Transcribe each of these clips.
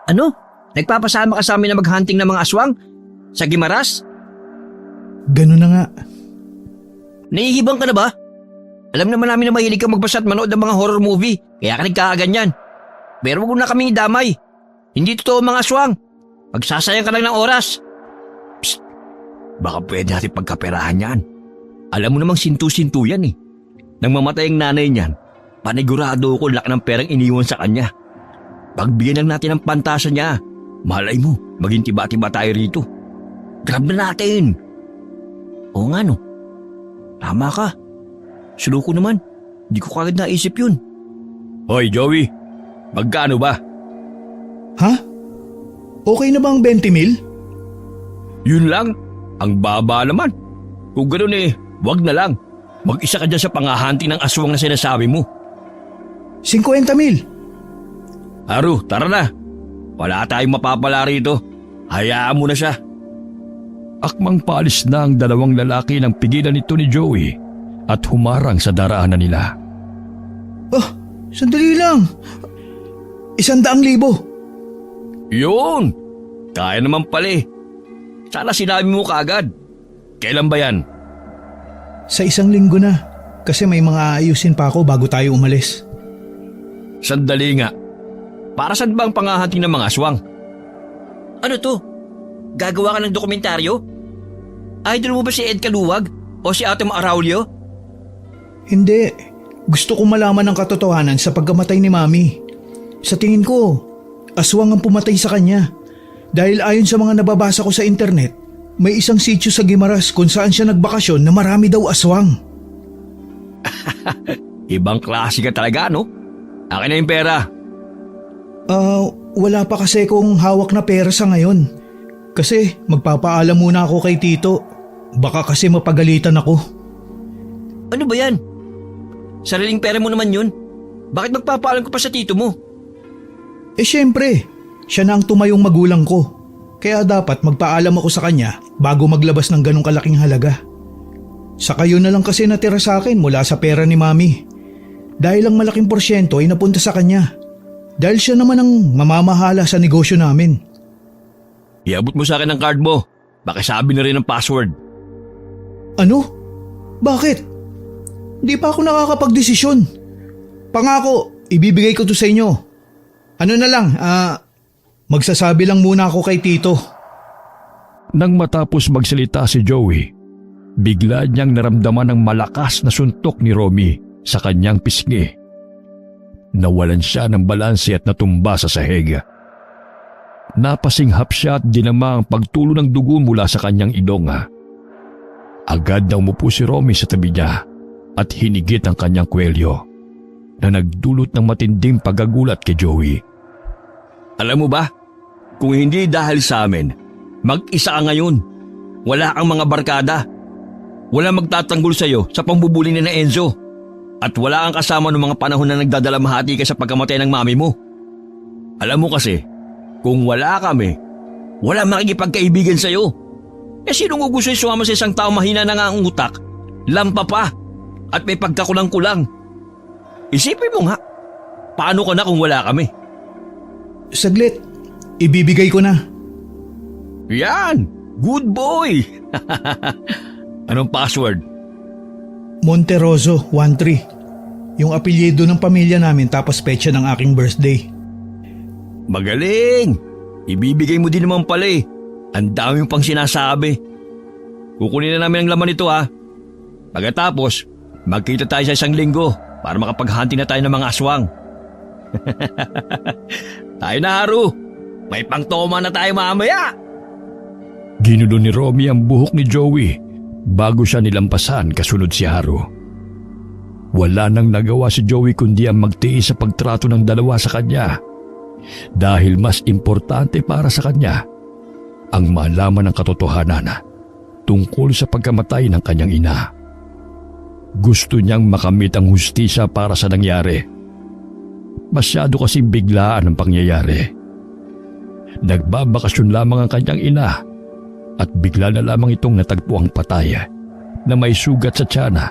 Ano? Nagpapasama ka sa amin na maghunting ng mga aswang? Sa Gimaras? Ganun na nga. Nahihibang ka na ba? Alam naman namin na mahilig kang magbasa at manood ng mga horror movie, kaya ka nagkakaganyan. Pero wag mo na kaming idamay. Hindi totoo ang mga aswang. Magsasayang ka lang ng oras. Psst! Baka pwede natin pagkaperahan yan. Alam mo namang sintu-sintu yan eh. Nang mamatay ang nanay niyan, panigurado ko laki ng perang iniwan sa kanya. Pagbigyan lang natin ng pantasa niya, malay mo, maging tiba-tiba tayo rito. Grab na natin. Oo nga no. Tama ka. Suluko naman. Hindi ko kagad naisip yun. Hoy Joey, magkano ba? Ha? Okay na ba ang 20 mil? Yun lang? Ang baba naman. Kung ganoon eh, wag na lang. Mag-isa ka dyan sa pangahanti ng aswang na sinasabi mo. 50 mil. Haru, tara na. Wala tayong mapapala rito. Hayaan mo na siya. Akmang paalis na ang dalawang lalaki ng pigilan nito ni Joey at humarang sa daraanan nila. Sandali lang. 100,000. Yun! Kaya naman pala eh. Sana sinabi mo kaagad. Kailan ba yan? Sa 1 linggo na. Kasi may mga aayusin pa ako bago tayo umalis. Sandali nga. Para saan ba ang pangahanting ng mga aswang? Ano to? Gagawa ka ng dokumentaryo? Idol mo ba si Ed Kaluwag o si Ate Araulio? Hindi. Gusto ko malaman ang katotohanan sa pagkamatay ni Mami. Sa tingin ko, aswang ang pumatay sa kanya. Dahil ayon sa mga nababasa ko sa internet, may isang sitio sa Gimaras kung saan siya nagbakasyon na marami daw aswang. Ibang klase ka talaga, no? Akin na yung pera. Wala pa kasi kong hawak na pera sa ngayon. Kasi magpapaalam muna ako kay Tito. Baka kasi mapagalitan ako. Ano ba yan? Sariling pera mo naman yun. Bakit magpapaalam ko pa sa tito mo? Syempre, siya na ang tumayong magulang ko. Kaya dapat magpaalam ako sa kanya bago maglabas ng ganong kalaking halaga. Saka yun na lang kasi natira sa akin mula sa pera ni Mami. Dahil ang malaking porsyento ay napunta sa kanya. Dahil siya naman ang mamamahala sa negosyo namin. Iabot mo sa akin ang card mo. Pakisabi na rin ang password. Ano? Bakit? Di pa ako nakakapagdesisyon. Pangako, ibibigay ko to sa inyo. Ano na lang, magsasabi lang muna ako kay Tito. Nang matapos magsalita si Joey, bigla niyang naramdaman ang malakas na suntok ni Romy sa kanyang pisngi. Nawalan siya ng balanse at natumba sa sahig. Napasinghap siya at dinama ang pagtulo ng dugo mula sa kanyang ilong. Agad na umupo si Romy sa tabi niya at hinigit ang kanyang kwelyo na nagdulot ng matinding pagkagulat kay Joey. Alam mo ba, kung hindi dahil sa amin, mag-isa ka ngayon. Wala kang mga barkada. Wala magtatanggol sa'yo sa pambubuli ni na Enzo. At wala kang kasama ng mga panahon na nagdadalamhati ka sa pagkamatay ng mami mo. Alam mo kasi, kung wala kami, wala makikipagkaibigan sa'yo. Sinong gusto sumama sa isang tao mahina na nga ang utak, lampa pa, at may pagkakulang-kulang? Isipin mo nga, paano ka na kung wala kami? Saglit, ibibigay ko na. Yan! Good boy! Anong password? Monteroso 13. Yung apelyido ng pamilya namin tapos petsa ng aking birthday. Magaling! Ibibigay mo din naman pala eh. Ang dami pang sinasabi. Kukunin na namin ang laman nito ha. Pagkatapos, magkita tayo sa 1 linggo para makapaghanti na tayo ng mga aswang. Tayo na Haru. May pangtoma na tayo mamaya. Ginulo ni Romy ang buhok ni Joey bago siya nilampasan kasunod si Haru. Wala nang nagawa si Joey kundi ang magtiis sa pagtrato ng dalawa sa kanya dahil mas importante para sa kanya ang malaman ng katotohanan tungkol sa pagkamatay ng kanyang ina. Gusto niyang makamit ang hustisya para sa nangyari. Masyado kasing biglaan ang pangyayari. Nagbabakasyon lamang ang kanyang ina at bigla na lamang itong natagpo ang patay na may sugat sa tiyana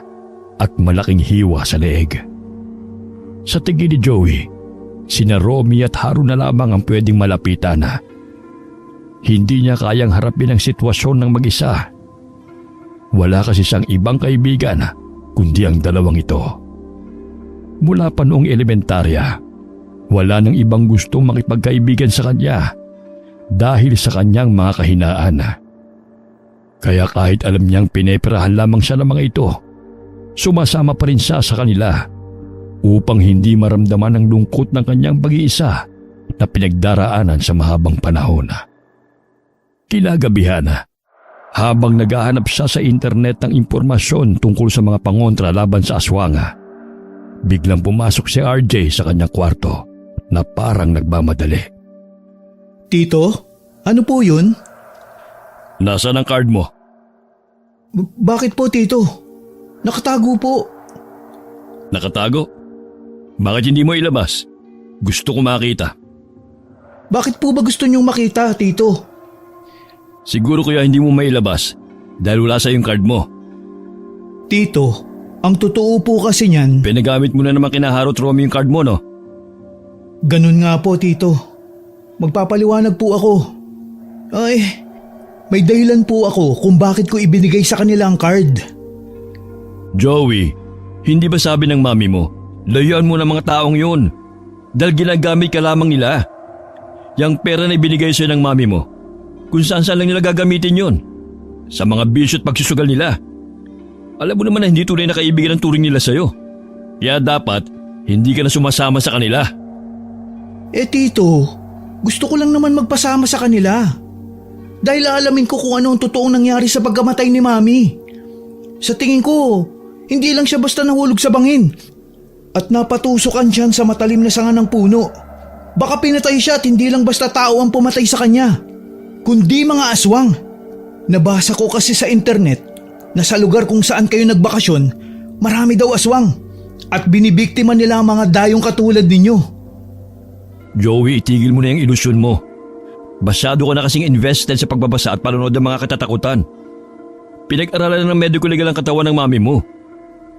at malaking hiwa sa leeg. Sa tingin ni Joey, Sina Romy at Haru na lamang ang pwedeng malapitan. Hindi niya kayang harapin ang sitwasyon ng mag-isa. Wala kasi siyang ibang kaibigan kundi ang dalawang ito. Mula pa noong elementarya, wala nang ibang gustong makipagkaibigan sa kanya dahil sa kanyang mga kahinaan. Kaya kahit alam niyang pineperahan lamang siya ng mga ito, sumasama pa rin siya sa kanila upang hindi maramdaman ang lungkot ng kanyang pag-iisa na pinagdaraanan sa mahabang panahon. Kinagabihan, habang naghahanap siya sa internet ng impormasyon tungkol sa mga pangontra laban sa aswang, biglang pumasok si RJ sa kanyang kwarto na parang nagmamadali. Tito, ano po yun? Nasaan ang card mo? Bakit po, Tito? Nakatago po. Nakatago? Bakit hindi mo ilabas? Gusto ko makita. Bakit po ba gusto niyong makita, Tito? Siguro kaya hindi mo mailabas dahil wala sa yung card mo. Tito, ang totoo po kasi niyan. Pinagamit mo na naman kina Haru at Romy yung card mo, no? Ganun nga po, Tito. Magpapaliwanag po ako. Ay, may dahilan po ako kung bakit ko ibinigay sa kanila ang card. Joey, hindi ba sabi ng mami mo, layuan mo ng mga taong yun dahil ginagamit ka lamang nila? Yang pera na ibinigay sa'yo ng mami mo, kung saan lang nila gagamitin yun? Sa mga bisyo at pagsusugal nila. Alam mo naman na hindi tunay na kaibigan ang turing nila sa'yo. Kaya dapat, hindi ka na sumasama sa kanila. Tito, gusto ko lang naman magpasama sa kanila. Dahil aalamin ko kung ano ang totoong nangyari sa pagkamatay ni Mami. Sa tingin ko, hindi lang siya basta nahulog sa bangin. At napatusokan siya sa matalim na sanga ng puno. Baka pinatay siya at hindi lang basta tao ang pumatay sa kanya, kundi mga aswang. Nabasa ko kasi sa internet na sa lugar kung saan kayo nagbakasyon, marami daw aswang. At binibiktima nila ang mga dayong katulad ninyo. Joey, itigil mo na yung ilusyon mo. Masyado ka na kasing invested sa pagbabasa at panonood ng mga katatakutan. Pinag-aralan ng medical legal ang katawan ng mami mo.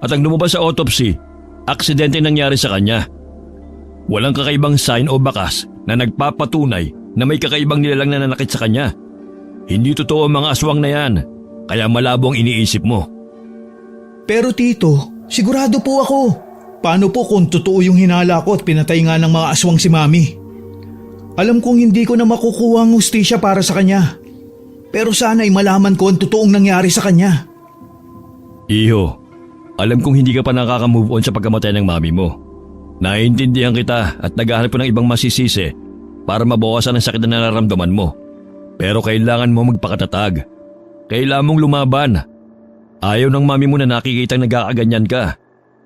At ang lumabas sa autopsy, aksidente nangyari sa kanya. Walang kakaibang sign o bakas na nagpapatunay na may kakaibang nilalang na nanakit sa kanya. Hindi totoo ang mga aswang na yan, kaya malabo ang iniisip mo. Pero Tito, sigurado po ako. Paano po kung totoo yung hinala ko at pinatay nga ng mga aswang si Mami? Alam kong hindi ko na makukuha ang hustisya para sa kanya. Pero sana ay malaman ko ang totoong nangyari sa kanya. Iho, alam kong hindi ka pa nakaka-move on sa pagkamatay ng mami mo. Naiintindihan kita at naghahanap ko ng ibang masisisi para mabawasan ang sakit na nararamdaman mo. Pero kailangan mo magpakatatag. Kailangan mong lumaban. Ayaw ng mami mo na nakikitang nagkakaganyan ka.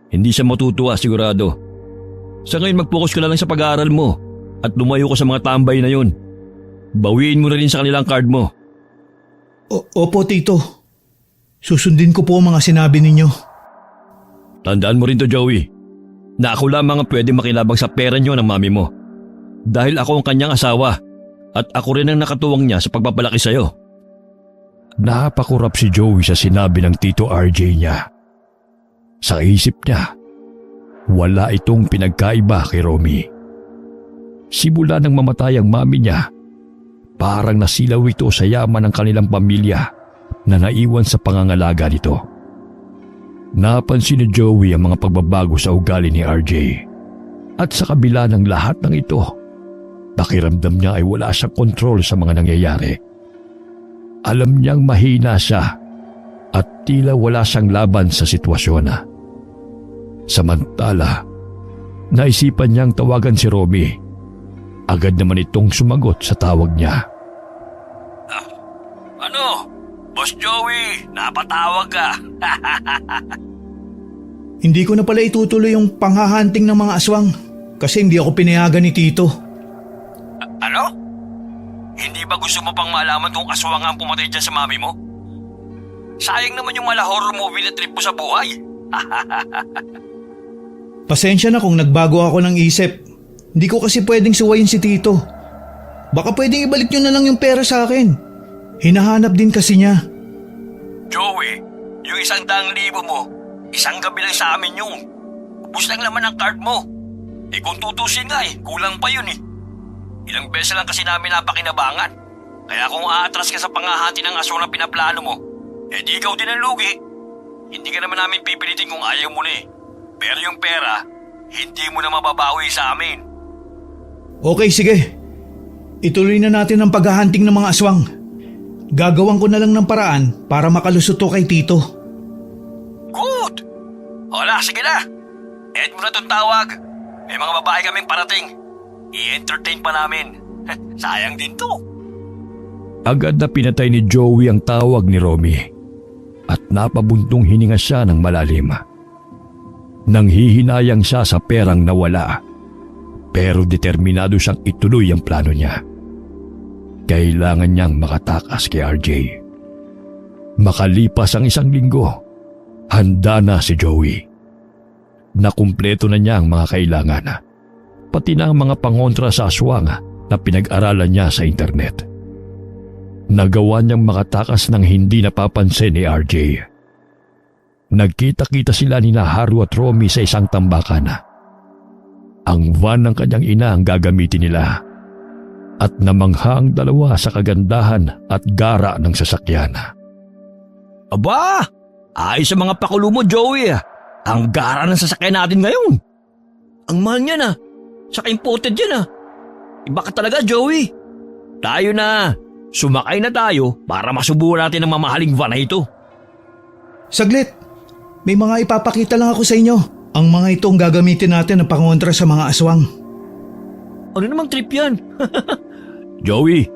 Hindi siya matutuwa sigurado. Sa ngayon mag-focus ka na lang sa pag-aaral mo at lumayo ka sa mga tambay na yun. Bawiin mo na rin sa kanilang card mo. Opo, Tito. Susundin ko po ang mga sinabi ninyo. Tandaan mo rin to, Joey, na ako lamang ang pwede makinabang sa pera niyo ng mami mo. Dahil ako ang kanyang asawa at ako rin ang nakatuwang niya sa pagpapalaki sa'yo. Napakurap si Joey sa sinabi ng Tito RJ niya. Sa isip niya, wala itong pinagkaiba kay Romy. Simula nang mamatay ang mami niya, parang nasilaw ito sa yaman ng kanilang pamilya na naiwan sa pangangalaga nito. Napansin ni Joey ang mga pagbabago sa ugali ni RJ. At sa kabila ng lahat ng ito, pakiramdam niya ay wala siyang kontrol sa mga nangyayari. Alam niyang mahina siya at tila wala siyang laban sa sitwasyon. Samantala, naisipan niyang tawagan si Romy. Agad naman itong sumagot sa tawag niya. Ano? Boss Joey, napatawag ka. Hindi ko na pala itutuloy yung panghahunting ng mga aswang kasi hindi ako pinayagan ni Tito. Ano? Hindi ba gusto mo pang malaman kung aswang ang pumatay dyan sa mami mo? Sayang naman yung mala horror movie na trip mo sa buhay. Pasensya na kung nagbago ako ng isip. Hindi ko kasi pwedeng suwayin si Tito. Baka pwedeng ibalik nyo na lang yung pera sa akin. Hinahanap din kasi niya. Joey, yung 100,000 mo, isang gabi lang sa amin yung. Ubus lang naman ang card mo. Kung tutusin nga kulang pa yun Ilang beses lang kasi namin napakinabangan. Kaya kung aatras ka sa panghahati ng aswang na pinaplano mo, di ikaw din ang lugi. Hindi ka naman namin pipilitin kung ayaw mo na Pero yung pera, hindi mo na mababawi sa amin. Okay, sige. Ituloy na natin ang paghahunting ng mga aswang. Gagawan ko na lang ng paraan para makalusot to kay Tito. Good! Hola, sige na. End mo na itong tawag. May mga babae kaming parating. I-entertain pa namin. Sayang din to. Agad na pinatay ni Joey ang tawag ni Romy at napabuntong hininga siya ng malalim. Nanghihinayang siya sa perang nawala, pero determinado siyang ituloy ang plano niya. Kailangan niyang makatakas kay RJ. Makalipas ang 1 linggo, handa na si Joey. Nakumpleto na niya ang mga kailangan, pati na ang mga pangontra sa aswang na pinag-aralan niya sa internet. Nagawa niyang makatakas ng hindi napapansin ni RJ. Nagkita-kita sila ni Haru at Romy sa isang tambakan. Ang van ng kanyang ina ang gagamitin nila at namangha ang dalawa sa kagandahan at gara ng sasakyan. Aba! Ayos sa mga pakulo mo, Joey. Ang gara ng sasakyan natin ngayon. Ang mahal niyan Saka imported yan Iba ka talaga, Joey. Tayo na. Sumakay na tayo para masubukan natin ang mamahaling van na ito. Saglit. May mga ipapakita lang ako sa inyo. Ang mga itong gagamitin natin na pangontra sa mga aswang. Ano namang trip yan? Joey,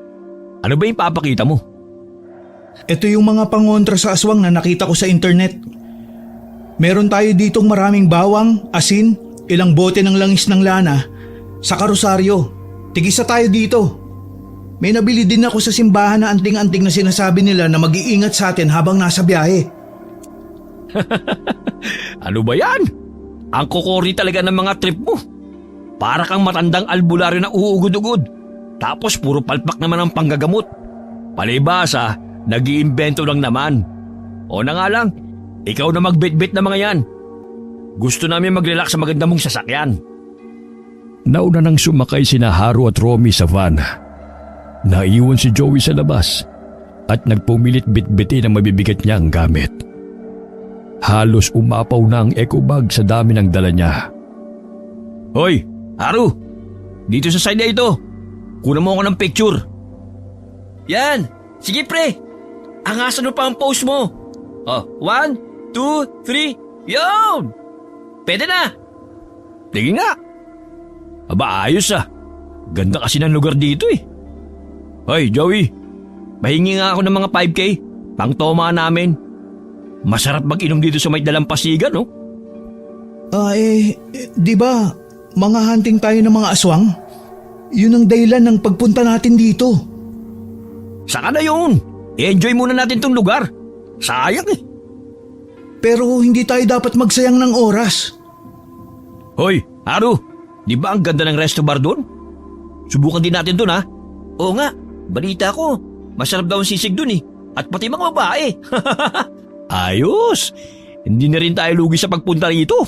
ano ba yung papakita mo? Ito yung mga pangontra sa aswang na nakita ko sa internet. Meron tayo ditong maraming bawang, asin, ilang bote ng langis ng lana, sa karosaryo. Tigisa tayo dito. May nabili din ako sa simbahan na anting-anting na sinasabi nila na mag-iingat sa atin habang nasa biyahe. Ano ba yan? Ang kukuri talaga ng mga trip mo. Para kang matandang albularyo na uugod-ugod. Tapos puro palpak naman ang panggagamot. Palibasa, nag-iimbento lang naman. O na nga lang, ikaw na magbitbit na mga yan. Gusto namin mag-relax sa maganda mong sasakyan. Nauna nang sumakay sina Haru at Romy sa van. Naiwan si Joey sa labas at nagpumilit bitbitin ang mabibigat niyang gamit. Halos umapaw na ang eco bag sa dami ng dala niya. Hoy, Haru! Dito sa side na ito. Kunan mo ako ng picture. Yan! Sige pre! Angasan mo pa ang pose mo. 1, 2, 3, yun! Pwede na! Tingin nga! Aba ayos Ganda kasi ng lugar dito Hoy Joey, mahingi nga ako ng mga 5K, pang toma namin. Masarap mag-inom dito sa may dalampasigan no? Di ba mga hunting tayo ng mga aswang? Yun ang dahilan ng pagpunta natin dito. Saka na yun. I-enjoy muna natin tong lugar. Sayang Pero hindi tayo dapat magsayang ng oras. Hoy, Haru, di ba ang ganda ng resto bar doon? Subukan din natin doon Oo nga, balita ko. Masarap daw ang sisig doon At pati mga babae. Ayos. Hindi na rin tayo lugi sa pagpunta rito.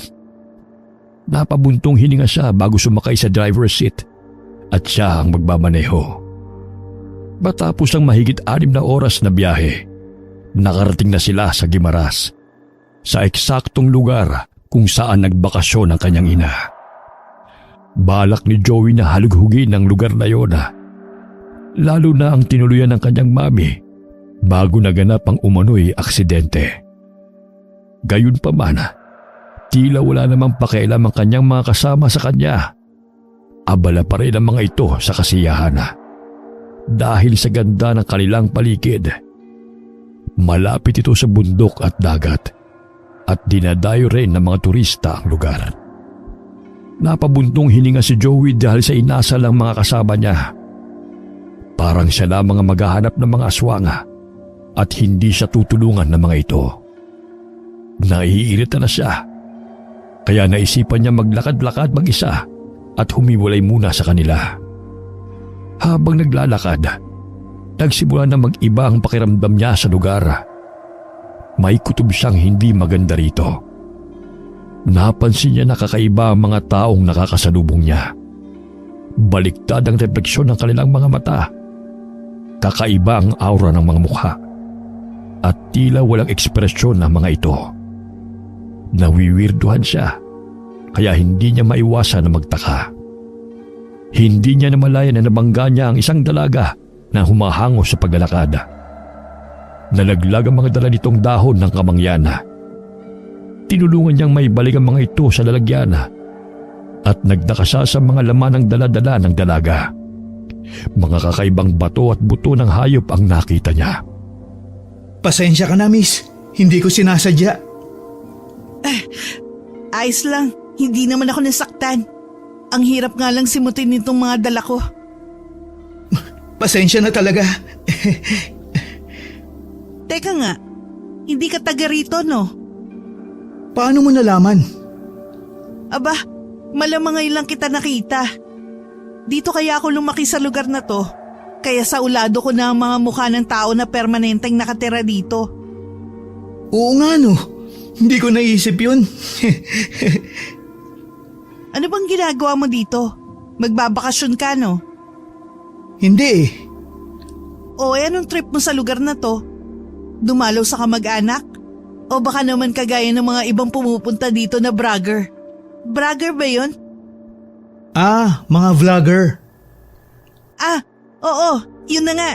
Napabuntong hininga siya bago sumakay sa driver's seat at siya ang magbamaneho. Matapos ang mahigit 6 na oras na biyahe, nakarating na sila sa Guimaras, sa eksaktong lugar kung saan nagbakasyon ang kanyang ina. Balak ni Joey na halughugin ang lugar na yon, lalo na ang tinuluyan ng kanyang mami bago naganap ang umano'y aksidente. Gayunpaman, tila wala namang pakialam ang kanyang mga kasama sa kanya. Abala pa rin ang mga ito sa kasiyahan dahil sa ganda ng kanilang paligid. Malapit ito sa bundok at dagat at dinadayo rin ng mga turista ang lugar. Napabuntong hininga si Joey dahil sa inasal ang mga kasama niya. Parang siya lamang ang maghahanap ng mga aswang at hindi siya tutulungan ng mga ito. Naiirita na siya, kaya naisipan niya maglakad-lakad mag-isa at humiwalay muna sa kanila. Habang naglalakad, nagsimula na mag-iba ang pakiramdam niya sa lugar. May kutob siyang hindi maganda rito. Napansin niya na kakaiba ang mga taong nakakasalubong niya. Baliktad ang refleksyon ng kanilang mga mata. Kakaiba ang aura ng mga mukha. At tila walang ekspresyon ng mga ito. Nawiwirduhan siya, kaya hindi niya maiwasan na magtaka. Hindi niya namalayan na nabangga niya ang isang dalaga na humahango sa paglalakad. Nalaglag ang mga dala nitong dahon ng kamangyana. Tinulungan niyang maibalik ang mga ito sa lalagyan at nagdaka siya sa mga laman ng dala-dala ng dalaga. Mga kakaibang bato at buto ng hayop ang nakita niya. Pasensya ka na, miss. Hindi ko sinasadya. Ayos lang, hindi naman ako nasaktan. Ang hirap nga lang simutin nitong mga dala ko. Pasensya na talaga. Teka nga, hindi ka taga rito, no? Paano mo nalaman? Aba, malamang ngayon lang kita nakita. Dito kaya ako lumaki sa lugar na to. Kaya sa ulado ko na ang mga mukha ng tao na permanenteng nakatira dito. Oo nga no. Hindi ko naisip yun. Ano bang ginagawa mo dito? Magbabakasyon ka, no? Hindi eh. O anong trip mo sa lugar na to? Dumalaw sa kamag-anak? O baka naman kagaya ng mga ibang pumupunta dito na bragger? Bragger ba yun? Mga vlogger. Oo, yun na nga.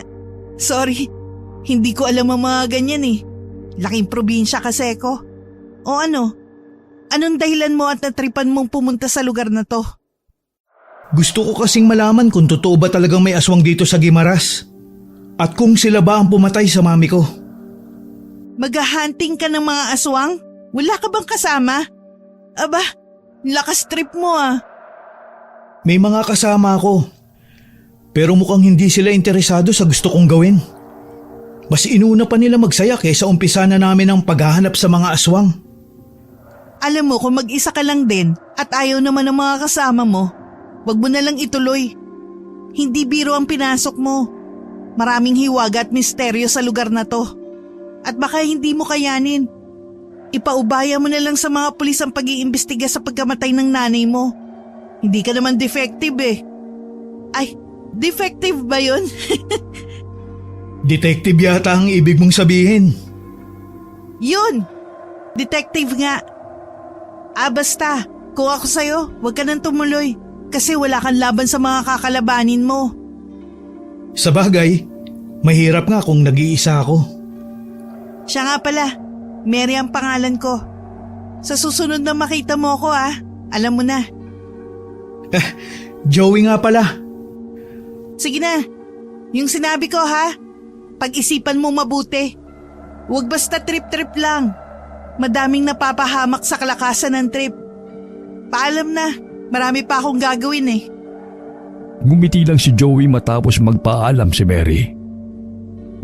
Sorry, hindi ko alam ang mga ganyan eh. Laking probinsya kasi ko. O ano? Anong dahilan mo at natripan mong pumunta sa lugar na to? Gusto ko kasing malaman kung totoo ba talagang may aswang dito sa Guimaras. At kung sila ba ang pumatay sa mami ko. Mag-hunting ka ng mga aswang? Wala ka bang kasama? Aba, lakas trip mo ah. May mga kasama ako. Pero mukhang hindi sila interesado sa gusto kong gawin. Mas inuna pa nila magsaya kaysa umpisa na namin ang paghahanap sa mga aswang. Alam mo kung mag-isa ka lang din at ayaw naman ng mga kasama mo, wag mo na lang ituloy. Hindi biro ang pinasok mo. Maraming hiwaga at misteryo sa lugar na to. At baka hindi mo kayanin. Ipaubaya mo na lang sa mga pulis ang pag-iimbestiga sa pagkamatay ng nanay mo. Hindi ka naman defective eh. Ay, defective ba yun? Detective yata ang ibig mong sabihin. Yun! Detective nga. Basta, kung ako sa'yo, huwag ka nang tumuloy kasi wala kang laban sa mga kakalabanin mo. Sa bagay, mahirap nga kung nag-iisa ako. Siya nga pala, Mary ang pangalan ko. Sa susunod na makita mo ako alam mo na. Joey nga pala. Sige na, yung sinabi ko pag-isipan mo mabuti. Huwag basta trip-trip lang. Madaming napapahamak sa kalakasan ng trip. Paalam na, marami pa akong gagawin eh. Ngumiti lang si Joey matapos magpaalam si Mary.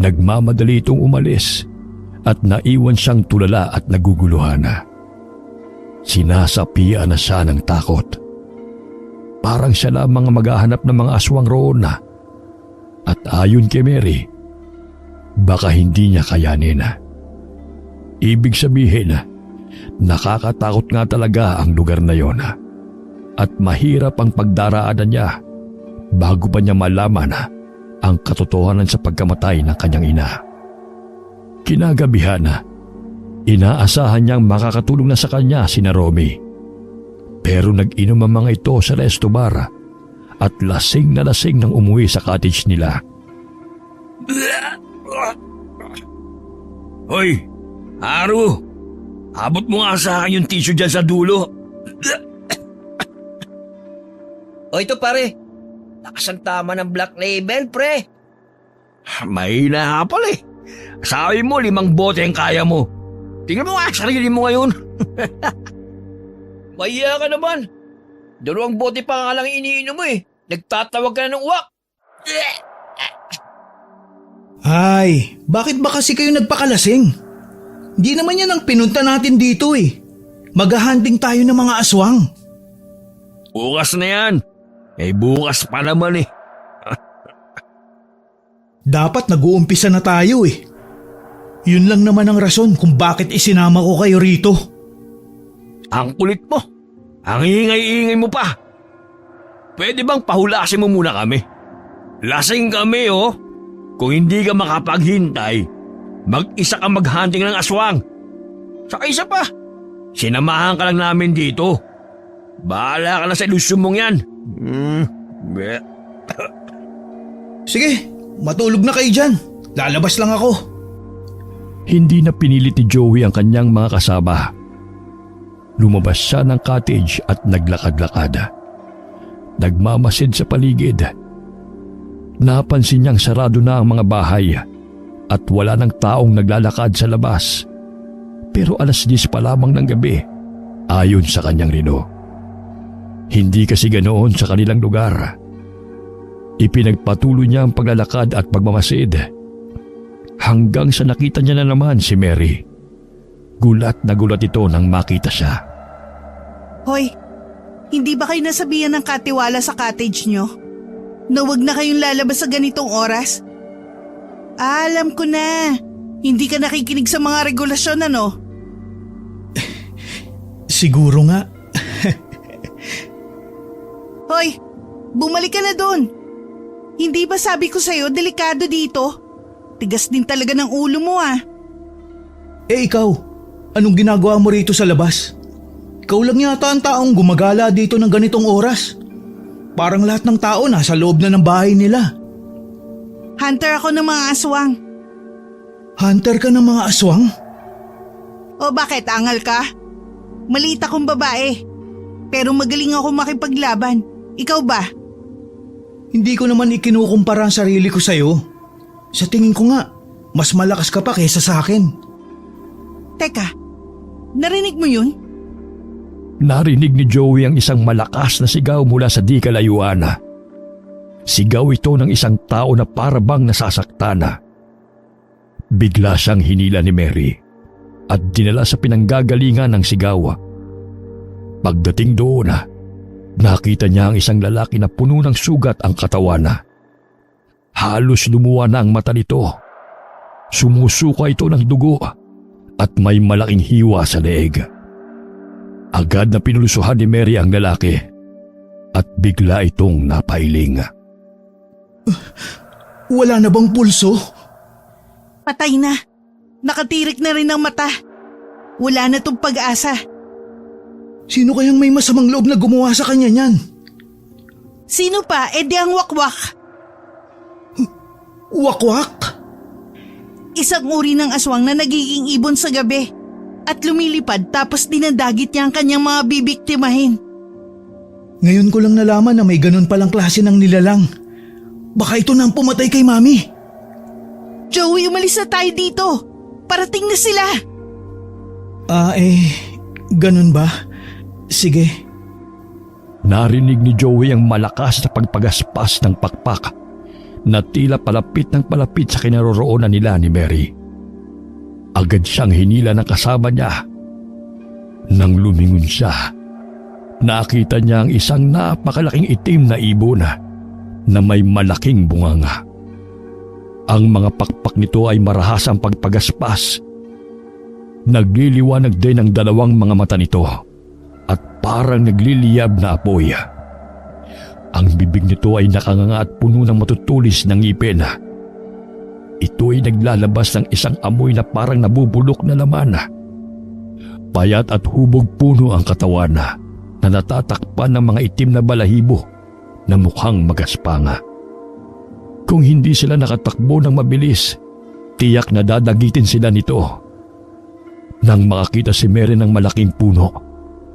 Nagmamadali itong umalis at naiwan siyang tulala at naguguluhan. Sinasapian na siya ng takot. Parang siya lamang ang maghahanap ng mga aswang roon na. At ayon kay Mary, baka hindi niya kayanin. Ibig sabihin, nakakatakot nga talaga ang lugar na yon. At mahirap ang pagdaraanan niya bago pa niya malaman ang katotohanan sa pagkamatay ng kanyang ina. Kinagabihan, inaasahan niyang makakatulong na sa kanya sina Romy. Pero nag-inom ang mga ito sa resto bar at lasing na lasing nang umuwi sa cottage nila. Hoy, Haru! Abot mo nga sa akin yung tissue dyan sa dulo. O ito pare, lakas ang tama ng Black Label pre. Mahina ka pala eh. Sabi mo 5 bote ang kaya mo. Tingnan mo nga sarili mo ngayon. Mahiya ka naman. 2 bote pa nga lang iniinom mo eh. Nagtatawag ka na ng uwak. Ay, bakit ba kasi kayo nagpakalasing? Di naman yan ang pinunta natin dito eh. Maghahunting tayo ng mga aswang. Bukas na yan. Bukas pa naman eh. Dapat nag-uumpisa na tayo eh. Yun lang naman ang rason kung bakit isinama ko kayo rito. Ang kulit mo. Ang ingay-ingay mo pa. Pwede bang pahulasin mo muna kami? Lasing kami oh. Kung hindi ka makapaghintay, mag-isa ka maghunting ng aswang. Saka isa pa, sinamahan ka lang namin dito. Bahala ka na sa ilusyon mong yan. Sige, matulog na kayo dyan. Lalabas lang ako. Hindi na pinilit ni Joey ang kanyang mga kasama. Lumabas siya ng cottage at naglakad-lakad. Nagmamasid sa paligid. Napansin niyang sarado na ang mga bahay at wala ng taong naglalakad sa labas. Pero 10:00 pa lamang ng gabi, ayon sa kanyang rino. Hindi kasi ganoon sa kanilang lugar. Ipinagpatuloy niya ang paglalakad at pagmamasid hanggang sa nakita niya na naman si Mary. Gulat na gulat ito nang makita siya. Hoy, hindi ba kayo nasabihan ng katiwala sa cottage nyo? Na wag na kayong lalabas sa ganitong oras? Alam ko na. Hindi ka nakikinig sa mga regulasyon, ano? Siguro nga. Hoy, bumalik ka na dun. Hindi ba sabi ko sa'yo, delikado dito? Tigas din talaga ng ulo mo ah. Eh ikaw, anong ginagawa mo rito sa labas? Ikaw lang yata ang taong gumagala dito ng ganitong oras. Parang lahat ng tao nasa loob na ng bahay nila. Hunter ako ng mga aswang. Hunter ka ng mga aswang? O bakit, angal ka? Maliit akong babae. Pero magaling ako makipaglaban. Ikaw ba? Hindi ko naman ikinukumpara ang sarili ko sa'yo. Sa tingin ko nga, mas malakas ka pa kaysa sa akin. Teka, narinig mo yun? Narinig ni Joey ang isang malakas na sigaw mula sa di kalayuan. Sigaw ito ng isang tao na para bang nasasaktan. Bigla siyang hinila ni Mary at dinala sa pinanggagalingan ng sigaw. Pagdating doon, nakita niya ang isang lalaki na puno ng sugat ang katawan. Halos lumuwa na ang mata nito. Sumusuka ito ng dugo at may malaking hiwa sa leeg. Agad na pinulusuhan ni Mary ang lalaki at bigla itong napailing. Wala na bang pulso? Patay na. Nakatirik na rin ang mata. Wala na tong pag-asa. Sino kayang may masamang loob na gumawa sa kanya niyan? Sino pa? E di ang wakwak. Wakwak? Isang uri ng aswang na nagiging ibon sa gabi at lumilipad tapos dinadagit niya ang kanyang mga bibiktimahin. Ngayon ko lang nalaman na may ganun palang klase ng nilalang. Baka ito na ang pumatay kay Mami. Joey, umalis na tayo dito. Parating na sila. Ganun ba? Sige. Narinig ni Joey ang malakas na pagpagaspas ng pakpak na tila palapit ng palapit sa kinaroroonan nila ni Mary. Agad siyang hinila ng kasama niya. Nang lumingon siya, nakita niya ang isang napakalaking itim na ibon na may malaking bunganga. Ang mga pakpak nito ay marahasang pagpagaspas. Nagliliwanag din ang dalawang mga mata nito at parang nagliliyab na apoy. Ang bibig nito ay nakanganga at puno ng matutulis ng ngipin. Ito ay naglalabas ng isang amoy na parang nabubulok na laman. Payat at hubog puno ang katawan na natatakpan ng mga itim na balahibo na mukhang magaspanga. Kung hindi sila nakatakbo ng mabilis, tiyak na dadagitin sila nito. Nang makakita si Mary ng malaking puno,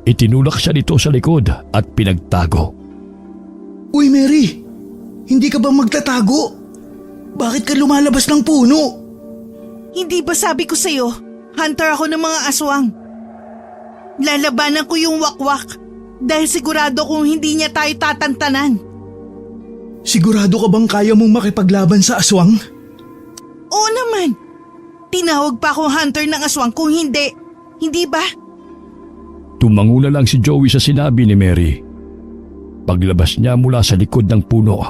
itinulak siya nito sa likod at pinagtago. Uy Mary, hindi ka ba magtatago? Bakit ka lumalabas ng puno? Hindi ba sabi ko sa'yo, hunter ako ng mga aswang. Lalabanan ko yung wakwak dahil sigurado kung hindi niya tayo tatantanan. Sigurado ka bang kaya mong makipaglaban sa aswang? Oo naman. Tinawag pa akong hunter ng aswang kung hindi. Hindi ba? Tumango na lang si Joey sa sinabi ni Mary. Paglabas niya mula sa likod ng puno,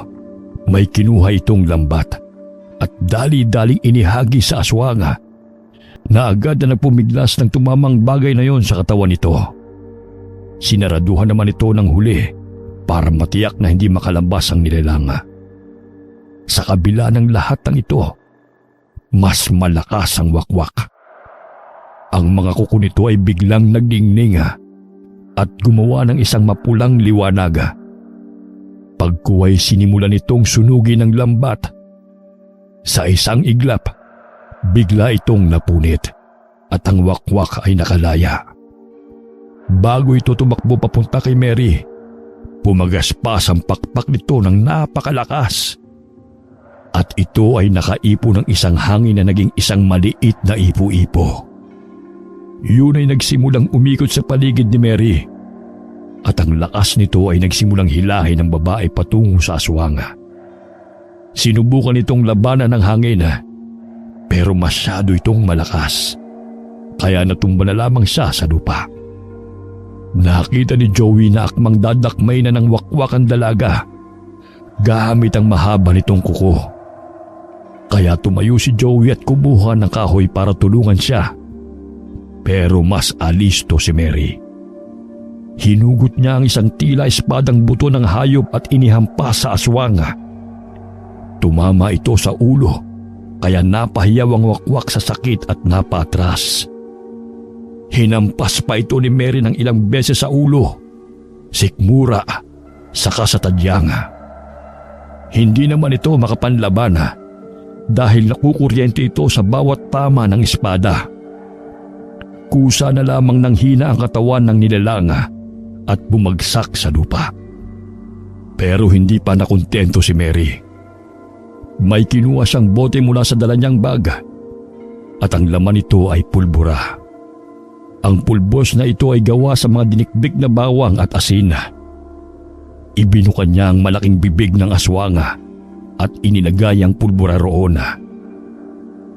may kinuha itong lambat at dali-daling inihagi sa aswang na agad na nagpumiglas ng tumamang bagay na yon sa katawan nito. Sinaraduhan naman ito ng huli para matiyak na hindi makalabas ang nilalang. Sa kabila ng lahat ng ito, mas malakas ang wakwak. Ang mga kuko nito ay biglang nagdingning at gumawa ng isang mapulang liwanag. Pagkuway sinimulan nitong sunugin ng lambat. Sa isang iglap, bigla itong napunit at ang wakwak ay nakalaya. Bago ito tumakbo papunta kay Mary, pumagaspas ang pakpak nito ng napakalakas. At ito ay nakaipo ng isang hangin na naging isang maliit na ipo-ipo. Yun ay nagsimulang umikot sa paligid ni Mary. At ang lakas nito ay nagsimulang hilahin ng babae patungo sa aswang. Sinubukan itong labanan ng hangin, pero masyado itong malakas. Kaya natumba na lamang siya sa lupa. Nakita ni Joey na akmang dadakmay na ng wakwak ang dalaga gamit ang mahaba nitong kuko. Kaya tumayo si Joey at kubuhan ng kahoy para tulungan siya. Pero mas alisto si Mary. Hinugot niya ang isang tila espadang buto ng hayop at inihampas sa aswang. Tumama ito sa ulo, kaya napahiyaw ang wakwak sa sakit at napatras. Hinampas pa ito ni Mary ng ilang beses sa ulo, sikmura, saka sa tadyang. Hindi naman ito makapanlaban dahil nakukuryente ito sa bawat tama ng espada. Kusa na lamang ng hina ang katawan ng nilalang at bumagsak sa lupa. Pero hindi pa nakontento si Mary. May kinuha siyang bote mula sa dala niyang bag at ang laman nito ay pulbura. Ang pulbos na ito ay gawa sa mga dinikdik na bawang at asin. Ibinukan niya ang malaking bibig ng aswang at inilagay ang pulbura roon.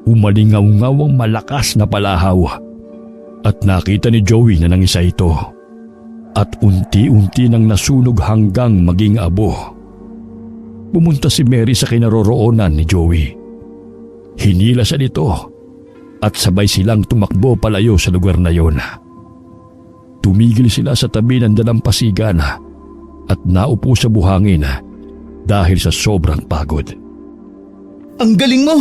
Umalingaw-ngaw ang malakas na palahaw at nakita ni Joey na nangisa ito at unti-unti nang nasunog hanggang maging abo. Pumunta si Mary sa kinaroroonan ni Joey. Hinila siya nito at sabay silang tumakbo palayo sa lugar na yon. Tumigil sila sa tabi ng dalampasigan at naupo sa buhangin dahil sa sobrang pagod. Ang galing mo!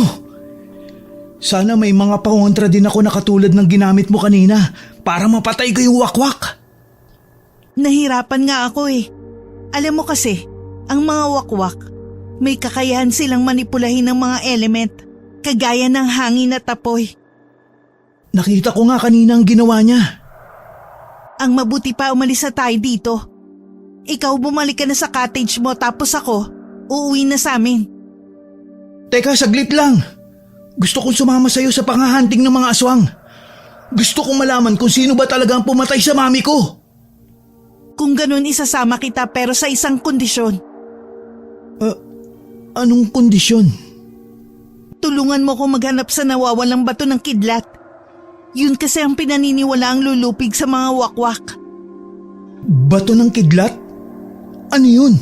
Sana may mga pangontra din ako na katulad ng ginamit mo kanina para mapatay ko yung wakwak. Nahirapan nga ako eh. Alam mo kasi, ang mga wakwak, may kakayahan silang manipulahin ng mga element, kagaya ng hangin at apoy. Nakita ko nga kanina ang ginawa niya. Ang mabuti pa umalis na tayo dito. Ikaw bumalik ka na sa cottage mo tapos ako, uuwi na sa amin. Teka, saglit lang. Gusto kong sumama sa'yo sa panghahunting ng mga aswang. Gusto kong malaman kung sino ba talaga ang pumatay sa mami ko. Kung ganun isasama kita pero sa isang kondisyon. Anong kondisyon? Tulungan mo ko maghanap sa nawawalang bato ng kidlat. Yun kasi ang pinaniniwala ang lulupig sa mga wakwak. Bato ng kidlat? Ano yun?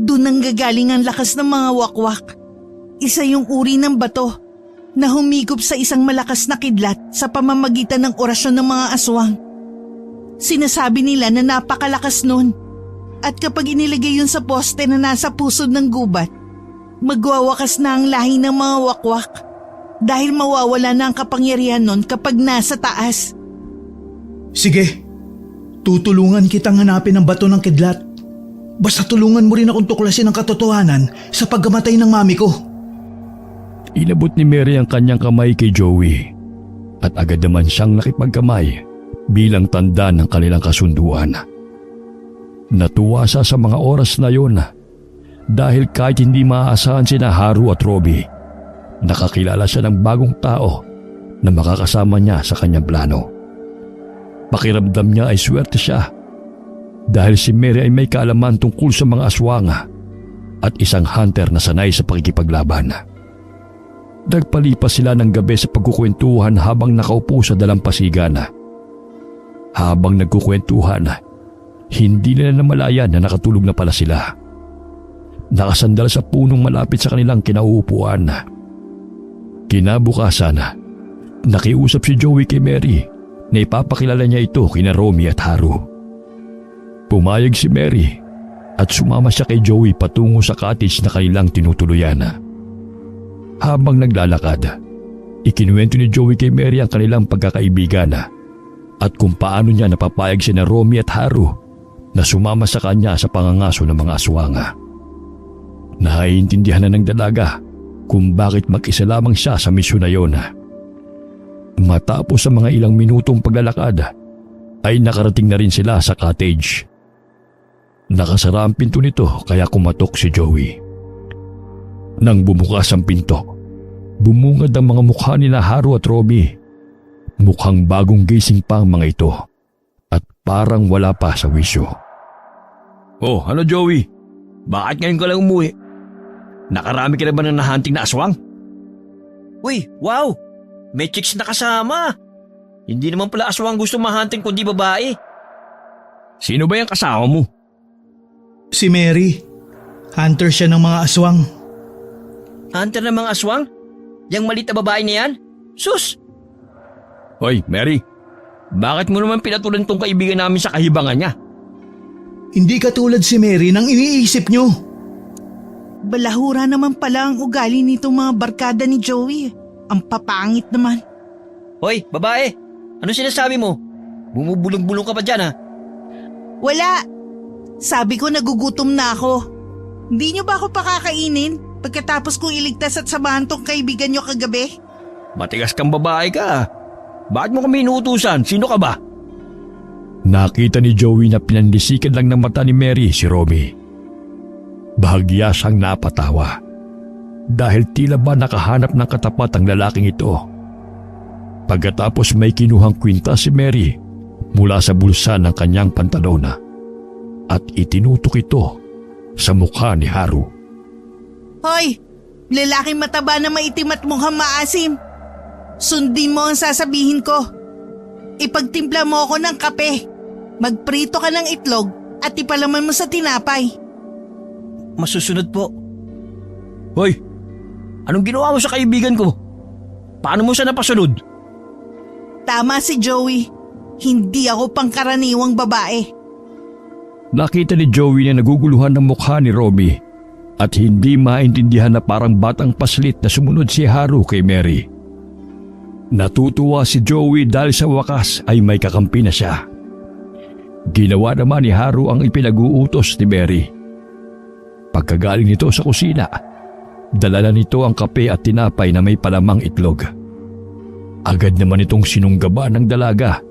Doon ang gagaling ang lakas ng mga wakwak. Isa yung uri ng bato na humigop sa isang malakas na kidlat sa pamamagitan ng orasyon ng mga aswang. Sinasabi nila na napakalakas nun at kapag inilagay yun sa poste na nasa pusod ng gubat, magwawakas na ang lahi ng mga wakwak dahil mawawala na ang kapangyarihan nun kapag nasa taas. Sige, tutulungan kitang hanapin ang bato ng kidlat. Basta tulungan mo rin akong tuklasin ang katotohanan sa pagkamatay ng mami ko. Inabot ni Mary ang kanyang kamay kay Joey at agad naman siyang nakipagkamay bilang tanda ng kanilang kasunduan. Natuwa siya sa mga oras na yon dahil kahit hindi maaasahan sina Haru at Robbie, nakakilala siya ng bagong tao na makakasama niya sa kanyang plano. Pakiramdam niya ay swerte siya dahil si Mary ay may kaalaman tungkol sa mga aswang at isang hunter na sanay sa pakikipaglaban. Nagpalipas sila ng gabi sa pagkukwentuhan habang nakaupo sa dalampasigan. Habang nagkukwentuhan, hindi nila namalayan na nakatulog na pala sila. Nakasandal sa punong malapit sa kanilang kinauupuan. Kinabukasan, nakiusap si Joey kay Mary na ipapakilala niya ito kina Romy at Haru. Pumayag si Mary at sumama siya kay Joey patungo sa cottage na kanilang tinutuluyan. Habang naglalakad, ikinuwento ni Joey kay Mary ang kanilang pagkakaibigan at kung paano niya napapayag sina Romy at Haru na sumama sa kanya sa pangangaso ng mga aswang. Naiintindihan na ng dalaga kung bakit mag-isa lamang siya sa misyon na yon. Matapos ang mga ilang minutong paglalakad, ay nakarating na rin sila sa cottage. Nakasara ang pinto nito kaya kumatok si Joey. Nang bumukas ang pinto, bumungad ang mga mukha nila Haru at Romy. Mukhang bagong gising pa ang mga ito at parang wala pa sa wisyo. Oh, ano Joey? Bakit ngayon ka lang umuwi? Nakarami ka na ba ng nahunting na aswang? Uy, wow! May chicks na kasama! Hindi naman pala aswang gusto mahunting kundi babae. Sino ba yung kasama mo? Si Mary. Hunter siya ng mga aswang. Hunter ng mga aswang? Yang malit na babae na yan? Sus! Hoy, Mary. Bakit mo naman pinatulan tong kaibigan namin sa kahibangan niya? Hindi katulad si Mary nang iniisip nyo. Balahura naman pala ang ugali nitong mga barkada ni Joey. Ang papangit naman. Hoy, babae! Ano sinasabi mo? Bumubulong-bulong ka pa dyan ha? Wala! Sabi ko nagugutom na ako. Hindi niyo ba ako pakakainin pagkatapos kong iligtas at samahan tong kaibigan niyo kagabi? Matigas kang babae ka ha? Bakit mo kami inuutusan? Sino ka ba? Nakita ni Joey na pinandisikan lang ng mata ni Mary si Romy. Bahagya siyang napatawa dahil tila ba nakahanap ng katapat ang lalaking ito. Pagkatapos may kinuhang kwintas si Mary mula sa bulsa ng kanyang pantalon at itinutok ito sa mukha ni Haru. Hoy! Lalaking mataba na maitim at mukhang maasim. Sundin mo ang sasabihin ko. Ipagtimpla mo ako ng kape. Magprito ka ng itlog at ipalaman mo sa tinapay. Masusunod po. Hoy! Anong ginawa mo sa kaibigan ko? Paano mo siya napasunod? Tama si Joey. Hindi ako pangkaraniwang babae. Nakita ni Joey na naguguluhan ng mukha ni Romy at hindi maintindihan na parang batang paslit na sumunod si Haru kay Mary. Natutuwa si Joey dahil sa wakas ay may kakampi na siya. Ginawa naman ni Haru ang ipinag-uutos ni Mary. Pagkagaling nito sa kusina, dala na nito ang kape at tinapay na may palamang itlog. Agad naman itong sinunggaba ng dalaga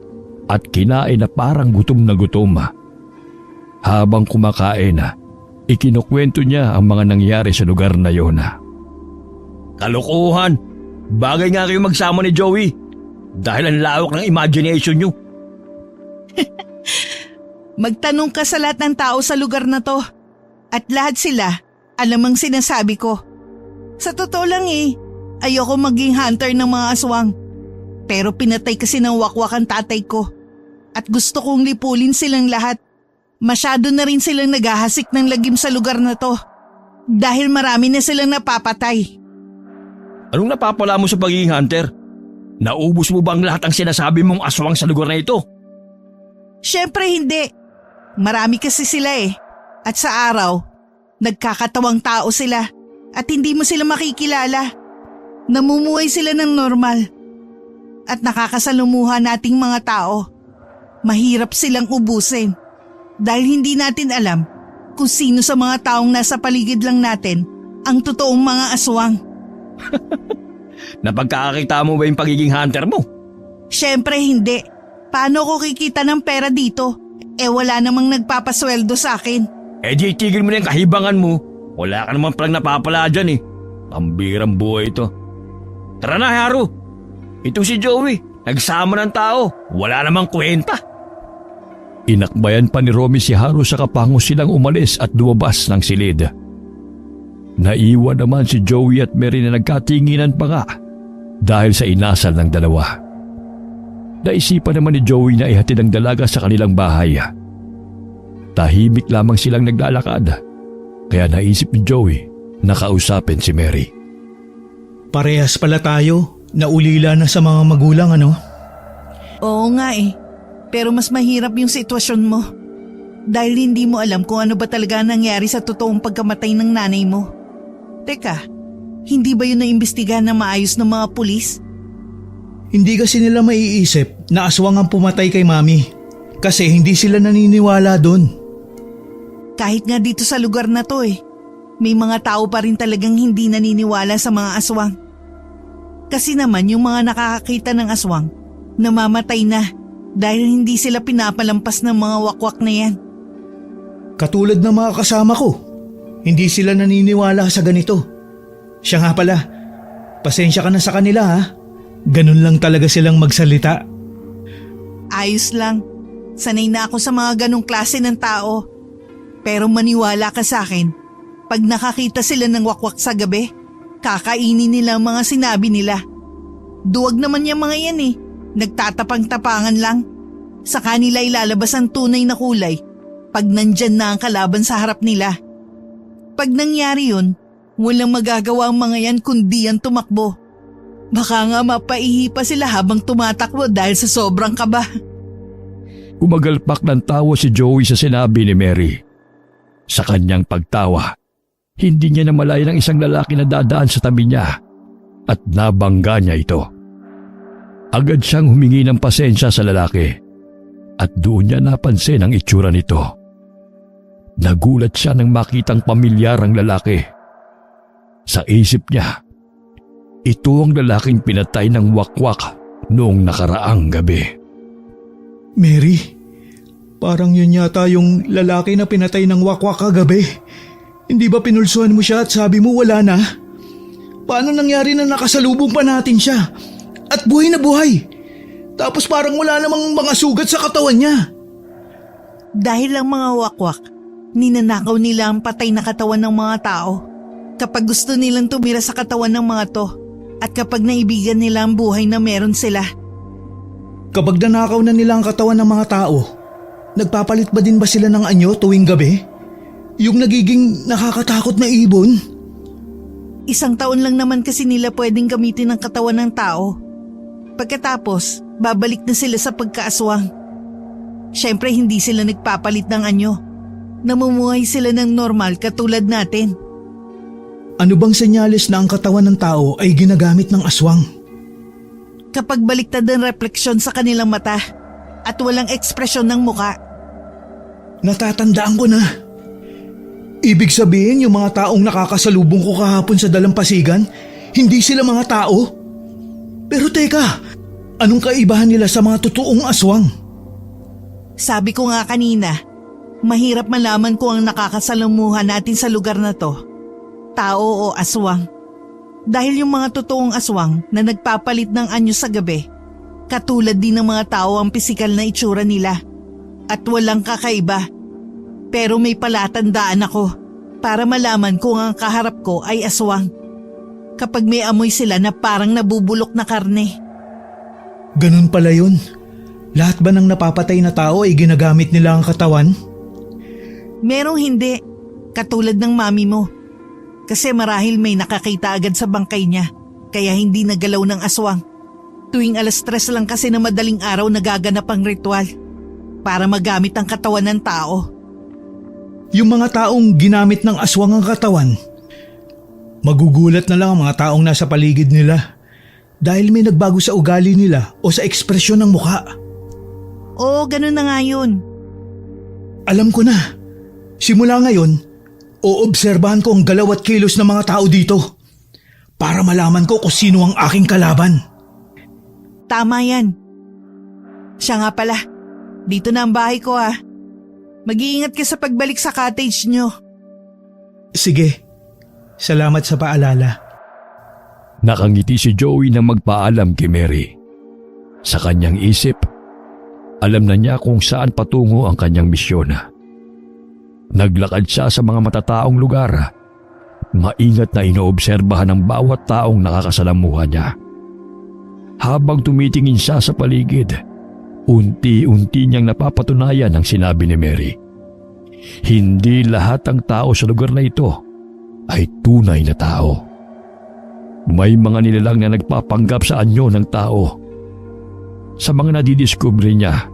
at kinain na parang gutom na gutom. Habang kumakain, ikinukwento niya ang mga nangyari sa lugar na yon. Kalokohan! Bagay nga kayo magsama ni Joey dahil ang lawak ng imagination nyo. Magtanong ka sa lahat ng tao sa lugar na to. At lahat sila, alam ang sinasabi ko. Sa totoo lang ayoko maging hunter ng mga aswang. Pero pinatay kasi ng wakwak ang tatay ko. At gusto kong lipulin silang lahat. Masyado na rin silang naghahasik ng lagim sa lugar na to. Dahil marami na silang napapatay. Anong napapala mo sa pagiging hunter? Naubos mo ba ang lahat ang sinasabi mong aswang sa lugar na ito? Siyempre hindi. Marami kasi sila At sa araw, nagkakatawang tao sila at hindi mo sila makikilala. Namumuhay sila ng normal. At nakakasalumuha nating mga tao. Mahirap silang ubusin dahil hindi natin alam kung sino sa mga taong nasa paligid lang natin ang totoong mga aswang. Napagkakakita mo ba yung pagiging hunter mo? Siyempre hindi. Paano ko kikita ng pera dito? Wala namang nagpapasweldo sa akin. Di itigil mo na yung kahibangan mo. Wala ka naman palang napapala dyan Pambirang buhay ito. Tara na, Haru. Ito si Joey. Nagsama ng tao. Wala namang kwenta. Inakbayan pa ni Romy si Haru sa kapango silang umalis at lumabas ng silid. Naiwan naman si Joey at Mary na nagkatinginan pa nga dahil sa inasal ng dalawa. Naisipan naman ni Joey na ihatid ang dalaga sa kanilang bahay. Tahimik lamang silang naglalakad kaya naisip ni Joey na kausapin si Mary. Parehas pala tayo. Naulila na sa mga magulang, ano? Oo nga pero mas mahirap yung sitwasyon mo. Dahil hindi mo alam kung ano ba talaga nangyari sa totoong pagkamatay ng nanay mo. Teka, hindi ba yun naimbestigahan ng maayos ng mga pulis? Hindi kasi nila maiisip na aswang ang pumatay kay Mami kasi hindi sila naniniwala doon. Kahit nga dito sa lugar na to may mga tao pa rin talagang hindi naniniwala sa mga aswang. Kasi naman yung mga nakakakita ng aswang, namamatay na dahil hindi sila pinapalampas ng mga wakwak na yan. Katulad ng mga kasama ko, hindi sila naniniwala sa ganito. Siya nga pala, pasensya ka na sa kanila ha. Ganun lang talaga silang magsalita. Ayos lang. Sanay na ako sa mga ganong klase ng tao. Pero maniwala ka sa akin, pag nakakita sila ng wakwak sa gabi, kakainin nila ang mga sinabi nila. Duwag naman yung mga yan Nagtatapang-tapangan lang. Sa kanila ilalabas ang tunay na kulay pag nandyan na ang kalaban sa harap nila. Pag nangyari yun, walang magagawa ang mga yan kundi ang tumakbo. Baka nga mapaihi pa sila habang tumatakbo dahil sa sobrang kaba. Umagalpak ng tawa si Joey sa sinabi ni Mary. Sa kanyang pagtawa, hindi niya namalayan ang isang lalaki na dadaan sa tabi niya at nabangga niya ito. Agad siyang humingi ng pasensya sa lalaki at doon niya napansin ang itsura nito. Nagulat siya nang makitang pamilyar ang lalaki. Sa isip niya, ito ang lalaking pinatay ng wakwak noong nakaraang gabi. Mary, parang yun yata yung lalaki na pinatay ng wakwak kagabi. Hindi ba pinulsuhan mo siya at sabi mo wala na? Paano nangyari na nakasalubong pa natin siya? At buhay na buhay. Tapos parang wala namang mga sugat sa katawan niya. Dahil ang mga wakwak, ninanakaw nila ang patay na katawan ng mga tao. Kapag gusto nilang tumira sa katawan ng mga to, at kapag naibigan nila ang buhay na meron sila. Kapag nanakaw na nila ang katawan ng mga tao, nagpapalit ba din ba sila ng anyo tuwing gabi? Yung nagiging nakakatakot na ibon? 1 taon lang naman kasi nila pwedeng gamitin ang katawan ng tao. Pagkatapos, babalik na sila sa pagkaaswang. Siyempre hindi sila nagpapalit ng anyo. Namumuhay sila ng normal katulad natin. Ano bang senyales na ang katawan ng tao ay ginagamit ng aswang? Kapag baliktad ang refleksyon sa kanilang mata at walang ekspresyon ng muka. Natatandaan ko na. Ibig sabihin yung mga taong nakakasalubong ko kahapon sa dalampasigan, hindi sila mga tao? Pero teka, anong kaibahan nila sa mga totoong aswang? Sabi ko nga kanina, mahirap malaman kung ang nakakasalamuhan natin sa lugar na to, tao o aswang. Dahil yung mga totoong aswang na nagpapalit ng anyo sa gabi, katulad din ng mga tao ang pisikal na itsura nila at walang kakaiba. Pero may palatandaan ako para malaman kung ang kaharap ko ay aswang. Kapag may amoy sila na parang nabubulok na karne. Ganun pala yun. Lahat ba ng napapatay na tao ay ginagamit nila ang katawan? Merong hindi, katulad ng mami mo. Kasi marahil may nakakita agad sa bangkay niya, kaya hindi nagalaw ng aswang. Tuwing 3:00 lang kasi na madaling araw nagaganap ang ritual para magamit ang katawan ng tao. Yung mga taong ginamit ng aswang ang katawan, magugulat na lang ang mga taong nasa paligid nila dahil may nagbago sa ugali nila o sa ekspresyon ng mukha. Oo, ganun na nga yun. Alam ko na. Simula ngayon, oobserbahan ko ang galaw at kilos ng mga tao dito para malaman ko kung sino ang aking kalaban. Tama yan. Siya nga pala, dito na ang bahay ko ha. Mag-iingat ka sa pagbalik sa cottage nyo. Sige, salamat sa paalala. Nakangiti si Joey nang magpaalam kay Mary. Sa kanyang isip, alam na niya kung saan patungo ang kanyang misyon. Naglakad siya sa mga matataong lugar. Maingat na inoobserbahan ng bawat taong nakakasalamuha niya. Habang tumitingin siya sa paligid, unti-unti niyang napapatunayan ang sinabi ni Mary. Hindi lahat ng tao sa lugar na ito ay tunay na tao. May mga nilalang na nagpapanggap sa anyo ng tao. Sa mga nadidiskubre niya,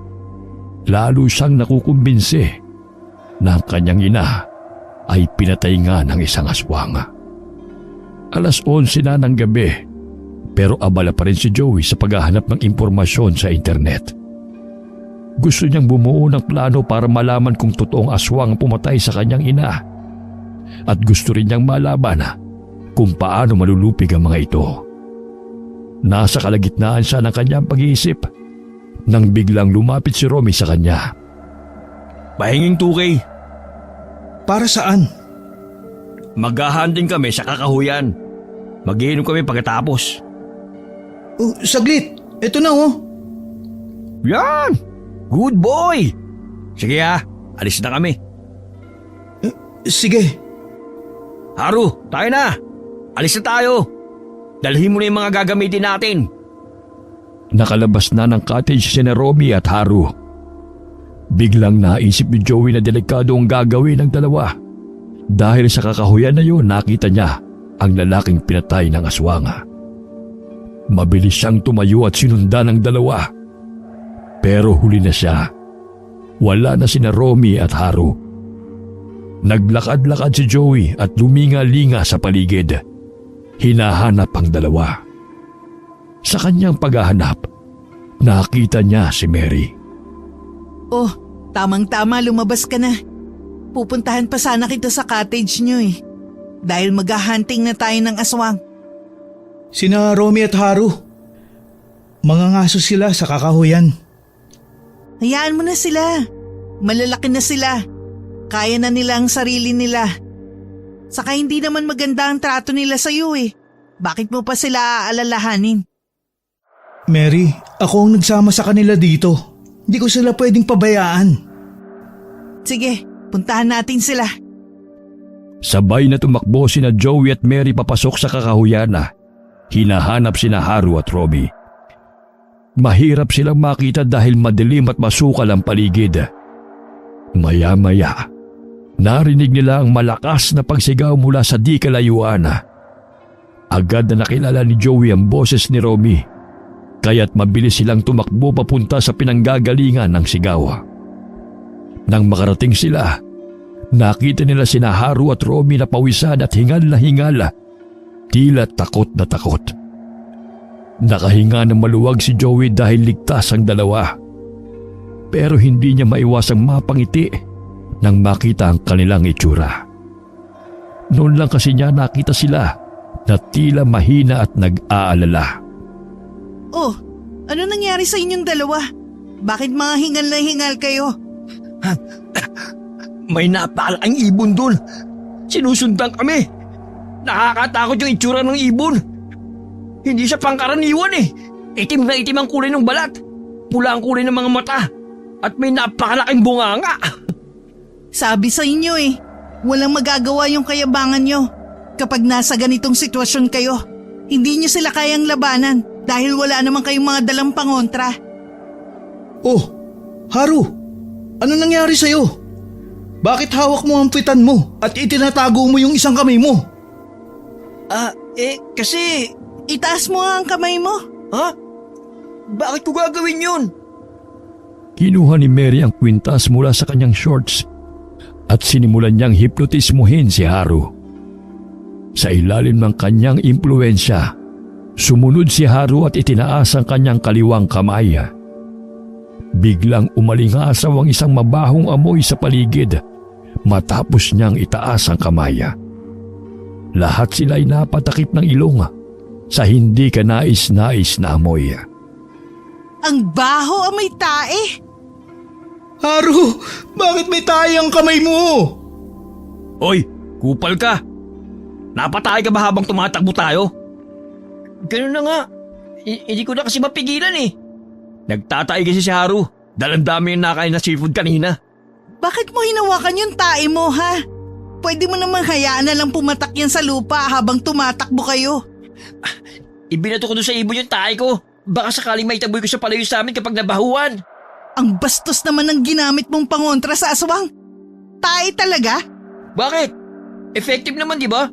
lalo siyang nakukumbinsi na ang kanyang ina ay pinatay nga ng isang aswang. 11:00 na ng gabi, pero abala pa rin si Joey sa paghahanap ng impormasyon sa internet. Gusto niyang bumuo ng plano para malaman kung totoong aswang ang pumatay sa kanyang ina. At gusto rin niyang malaman kung paano malulupig ang mga ito. Nasa kalagitnaan siya ng kanyang pag-iisip nang biglang lumapit si Romy sa kanya. Pahinging 2K. Para saan? Maghahunting kami sa kakahuyan. Mag-iinom kami pagkatapos. Oh, saglit. Ito na oh. Yan! Good boy! Sige alis na kami. Sige. Haru, tayo na! Alis na tayo! Dalhin mo na yung mga gagamitin natin. Nakalabas na ng cottage si Romy at Haru. Biglang naisip ni Joey na delikado ang gagawin ng dalawa. Dahil sa kakahuyan na yun, nakita niya ang lalaking pinatay ng aswang. Mabilis siyang tumayo at sinundan ng dalawa. Pero huli na siya. Wala na sina Romy at Haru. Naglakad-lakad si Joey at luminga-linga sa paligid. Hinahanap ang dalawa. Sa kanyang paghahanap, nakita niya si Mary. Oh, tamang-tama lumabas ka na. Pupuntahan pa sana kita sa cottage niyo eh. Dahil maghahunting na tayo ng aswang. Sina Romy at Haru. Mangangaso sila sa kakahuyan. Hayaan mo na sila. Malalaki na sila. Kaya na nila ang sarili nila. Saka hindi naman maganda ang trato nila sa'yo eh. Bakit mo pa sila aalalahanin? Mary, ako ang nagsama sa kanila dito. Hindi ko sila pwedeng pabayaan. Sige, puntahan natin sila. Sabay na tumakbo sina Joey at Mary papasok sa kakahuyan. Hinahanap sina Haru at Romy. Mahirap silang makita dahil madilim at masukal ang paligid. Maya-maya, narinig nila ang malakas na pagsigaw mula sa di kalayuan. Agad na nakilala ni Joey ang boses ni Romy, kaya't mabilis silang tumakbo papunta sa pinanggagalingan ng sigaw. Nang makarating sila, nakita nila sina Haru at Romy na pawisan at hingal na hingal, tila takot na takot. Nakahinga ng maluwag si Joey dahil ligtas ang dalawa. Pero hindi niya maiwasang mapangiti nang makita ang kanilang itsura. Noon lang kasi niya nakita sila na tila mahina at nag-aalala. Oh, ano nangyari sa inyong dalawa? Bakit mga hingal na hingal kayo? May napakalaking ibon dun. Sinusundan kami. Nakakatakot yung itsura ng ibon. Hindi siya pangkaraniwan eh. Itim na itim ang kulay ng balat. Pula ang kulay ng mga mata. At may napakalaking bunganga. Sabi sa inyo eh, walang magagawa yung kayabangan nyo. Kapag nasa ganitong sitwasyon kayo, hindi nyo sila kayang labanan dahil wala naman kayong mga dalang pangontra. Oh, Haru, ano nangyari sa'yo? Bakit hawak mo ang pitan mo at itinatago mo yung isang kamay mo? Kasi... Itaas mo nga ang kamay mo. Ha? Bakit ko gagawin yun? Kinuha ni Mary ang kwintas mula sa kanyang shorts at sinimulan niyang hipnotismuhin si Haru. Sa ilalim ng kanyang impluensya, sumunod si Haru at itinaas ang kanyang kaliwang kamay. Biglang umalingasaw ang isang mabahong amoy sa paligid matapos niyang itaas ang kamay. Lahat sila'y napatakip ng ilong sa hindi ka nais-nais na amoy. Ang baho amoy tae. Haru, bakit may tayo ang kamay mo? Hoy, kupal ka. Napatay ka ba habang tumatakbo tayo? Ganun na nga. Hindi ko na kasi mapigilan eh. Nagtatay kasi si Haru. Dalandami yung nakain na seafood kanina. Bakit mo hinawakan yung tae mo ha? Pwede mo namang hayaan na lang pumatak yan sa lupa habang tumatakbo kayo. Ibinato ko doon sa ibon yung tae ko. Baka sakaling maitaboy ko siya palayo sa amin kapag nabahuan. Ang bastos naman ng ginamit mong pangontra sa aswang. Tae talaga? Bakit? Effective naman di ba?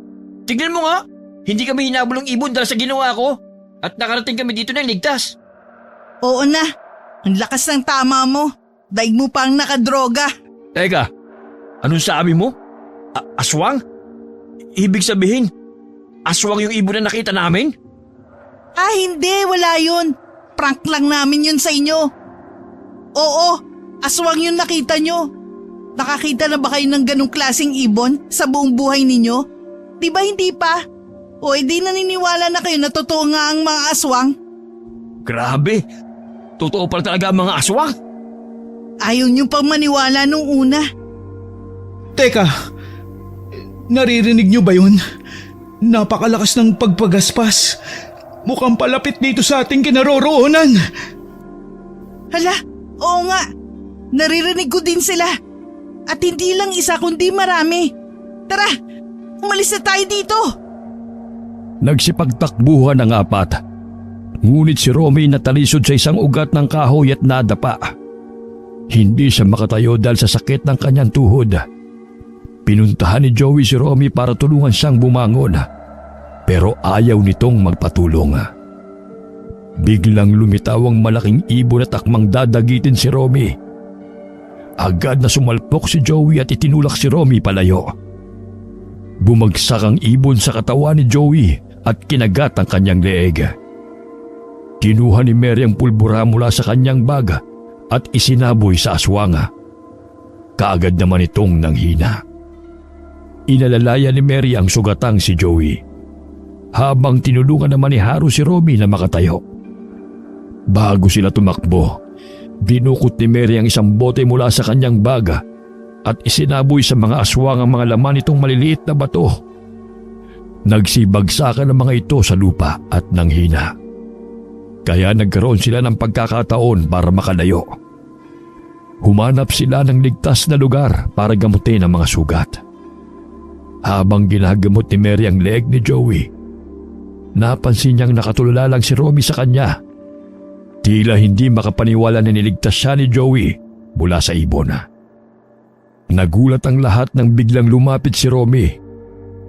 Tignan mo nga. Hindi kami hinabol ng ibon dahil sa ginawa ko. At nakarating kami dito ng ligtas. Oo na. Ang lakas ng tama mo. Daig mo pang nakadroga. Teka, Anong sabi mo? Aswang? Ibig sabihin, aswang yung ibon na nakita namin? Hindi, wala yun. Prank lang namin yun sa inyo. Oo, aswang yun nakita nyo. Nakakita na ba kayo ng ganong klaseng ibon sa buong buhay ninyo? Di ba hindi pa? O edi naniniwala na kayo na totoo nga ang mga aswang? Grabe, totoo pala talaga ang mga aswang. Ayaw nyo pang maniwala nung una. Teka, naririnig niyo ba yun? Napakalakas ng pagpagaspas. Mukhang palapit dito sa ating kinaroroonan. Hala, oo nga. Naririnig ko din sila. At hindi lang isa kundi marami. Tara, umalis na tayo dito. Nagsipagtakbuhan ang apat. Ngunit si Romy natalisod sa isang ugat ng kahoy at nadapa. Hindi siya makatayo dahil sa sakit ng kanyang tuhod. Pinuntahan ni Joey si Romy para tulungan siyang bumangon. Pero ayaw nitong magpatulong. Biglang lumitaw ang malaking ibon at akmang dadagitin si Romy. Agad na sumalpok si Joey at itinulak si Romy palayo. Bumagsak ang ibon sa katawan ni Joey at kinagat ang kanyang leeg. Kinuha ni Mary ang pulbura mula sa kanyang bag at isinaboy sa aswang. Kaagad naman itong nanghina. Inalalaya ni Mary ang sugatang si Joey, habang tinulungan naman ni Haru si Romy na makatayo. Bago sila tumakbo, dinukot ni Mary ang isang bote mula sa kanyang bag at isinaboy sa mga aswang ang mga laman nitong maliliit na bato. Nagsibagsakan ang mga ito sa lupa at nanghina. Kaya nagkaroon sila ng pagkakataon para makalayo. Humanap sila ng ligtas na lugar para gamutin ang mga sugat. Habang ginagamot ni Mary ang leeg ni Joey, napansin niyang nakatulala lang si Romy sa kanya. Tila hindi makapaniwala na niligtas siya ni Joey mula sa ibon. Nagulat ang lahat nang biglang lumapit si Romy.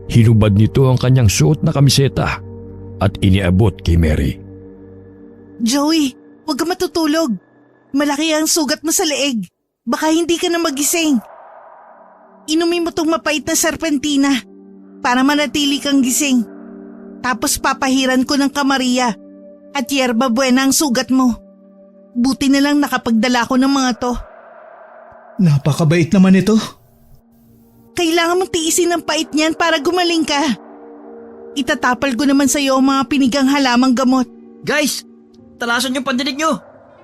Hinubad nito ang kanyang suot na kamiseta at iniabot kay Mary. Joey, huwag ka matutulog. Malaki ang sugat mo sa leeg. Baka hindi ka na magising. Inumin mo tong mapait na serpentina para manatili kang gising. Tapos papahiran ko ng kamaria at yerba buena ang sugat mo. Buti na lang nakapagdala ko ng mga to. Napakabait naman ito. Kailangan mong tiisin ang pait niyan para gumaling ka. Itatapal ko naman sa iyo ang mga pinigang halamang gamot. Guys, talasan yung pandinig nyo.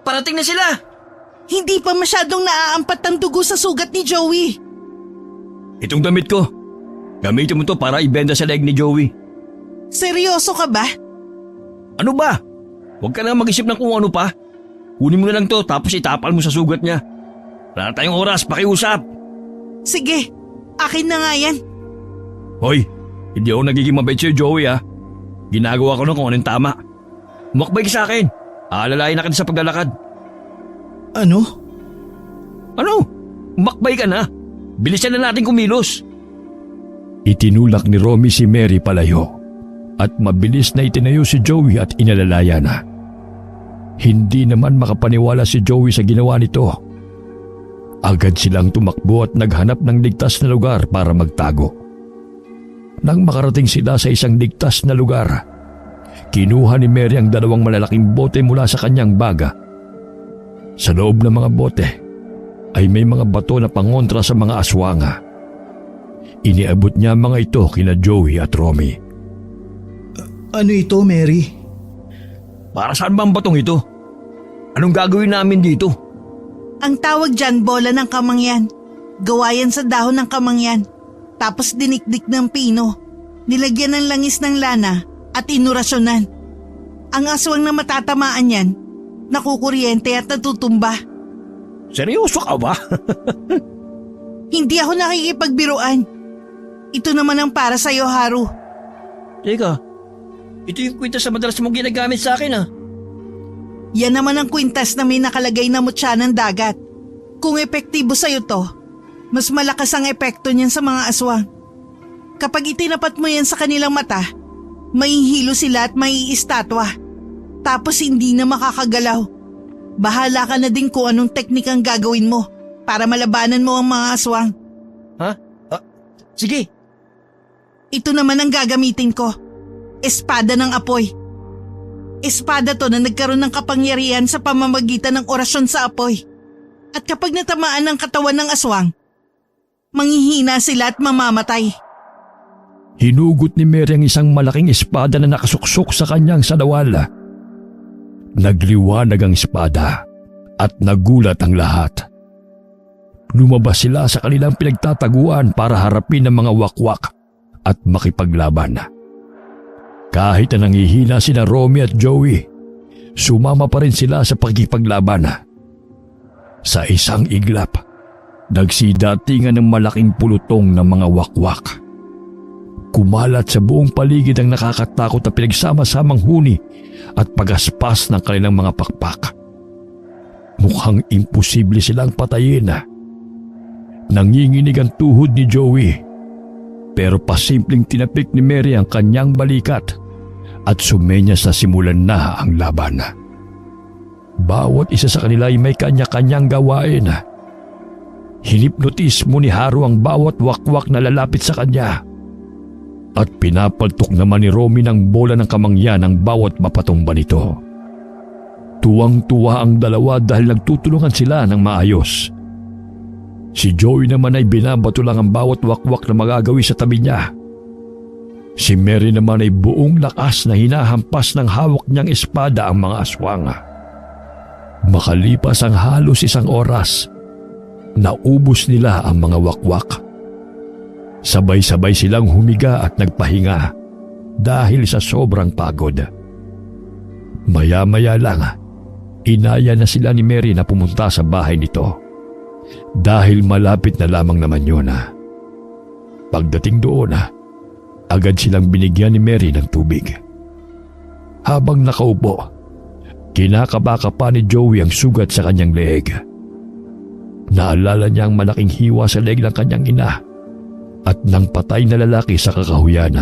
Parating na sila. Hindi pa masyadong naaampat ang dugo sa sugat ni Joey. Itong damit ko, gamitin mo to para ibenda sa leeg ni Joey. Seryoso ka ba? Ano ba? Huwag ka na mag-isip ng kung ano pa. Kunin mo na lang to tapos itapal mo sa sugat niya. Wala na tayong oras, pakiusap. Sige, akin na nga yan. Hoy, hindi ako nagiging mabait sa'yo, Joey ha. Ginagawa ko na kung anong tama. Umakbay ka sa akin. Aalalayan na kita sa paglalakad. Ano? Ano? Umakbay ka na. Bilisan na natin kumilos. Itinulak ni Romy si Mary palayo at mabilis na itinayo si Joey at inalalaya na. Hindi naman makapaniwala si Joey sa ginawa nito. Agad silang tumakbo at naghanap ng ligtas na lugar para magtago. Nang makarating sila sa isang ligtas na lugar, kinuha ni Mary ang dalawang malalaking bote mula sa kanyang baga. Sa loob ng mga bote ay may mga bato na pangontra sa mga aswanga. Iniabot niya mga ito kina Joey at Romy. Ano ito, Mary? Para saan ba ang batong ito? Anong gagawin namin dito? Ang tawag dyan, bola ng kamangyan. Gawa yan sa dahon ng kamangyan. Tapos dinikdik ng pino. Nilagyan ng langis ng lana at inurasyonan. Ang aswang na matatamaan yan, nakukuryente at natutumba. Seryoso ka ba? Hindi ako nakikipagbiruan. Ito naman ang para sa'yo, Haru. Teka, ito yung kwintas na madalas mong ginagamit sa akin ah. Yan naman ang kwintas na may nakalagay na mutya ng dagat. Kung epektibo sa'yo to, mas malakas ang epekto niyan sa mga aswang. Kapag itinapat mo yan sa kanilang mata, mahihilo sila at maiistatwa. Tapos hindi na makakagalaw. Bahala ka na din kung anong teknik ang gagawin mo para malabanan mo ang mga aswang. Sige, Ito naman ang gagamitin ko. Espada ng apoy. Espada to na nagkaroon ng kapangyarihan sa pamamagitan ng orasyon sa apoy. At kapag natamaan ng katawan ng aswang, manghihina sila at mamamatay. Hinugot ni Mary ang isang malaking espada na nakasuksok sa kanyang sadawala. Nagliwanag ang espada at nagulat ang lahat. Lumabas sila sa kanilang pinagtataguan para harapin ang mga wakwak at makipaglaban. Kahit na nangihina sina Romy at Joey, sumama pa rin sila sa pakikipaglaban. Sa isang iglap, nagsidatingan ng malaking pulutong ng mga wakwak. Kumalat sa buong paligid ang nakakatakot na pinagsama-samang huni at pagaspas ng kanilang mga pakpak. Mukhang imposible silang patayin. Nanginginig ang tuhod ni Joey, pero pasimpleng tinapik ni Mary ang kanyang balikat at sumenyas na simulan na ang laban. Bawat isa sa kanila ay may kanya-kanyang gawain. Hinipnotismo ni Haru ang bawat wakwak na lalapit sa kanya. At pinapaltok naman ni Romy ng bola ng kamangyan ang bawat mapatumba nito. Tuwang-tuwa ang dalawa dahil nagtutulungan sila ng maayos. Si Joey naman ay binabato lang ang bawat wakwak na magagawi sa tabi niya. Si Mary naman ay buong lakas na hinahampas ng hawak niyang espada ang mga aswang. Makalipas ang halos isang oras, naubos nila ang mga wakwak. Sabay-sabay silang humiga at nagpahinga dahil sa sobrang pagod. Maya-maya lang, inaya na sila ni Mary na pumunta sa bahay nito dahil malapit na lamang naman yun. Pagdating doon, agad silang binigyan ni Mary ng tubig. Habang nakaupo, kinakabaka pa ni Joey ang sugat sa kanyang leeg. Naalala niya ang malaking hiwa sa leeg ng kanyang ina at ng patay na lalaki sa kakahuyan.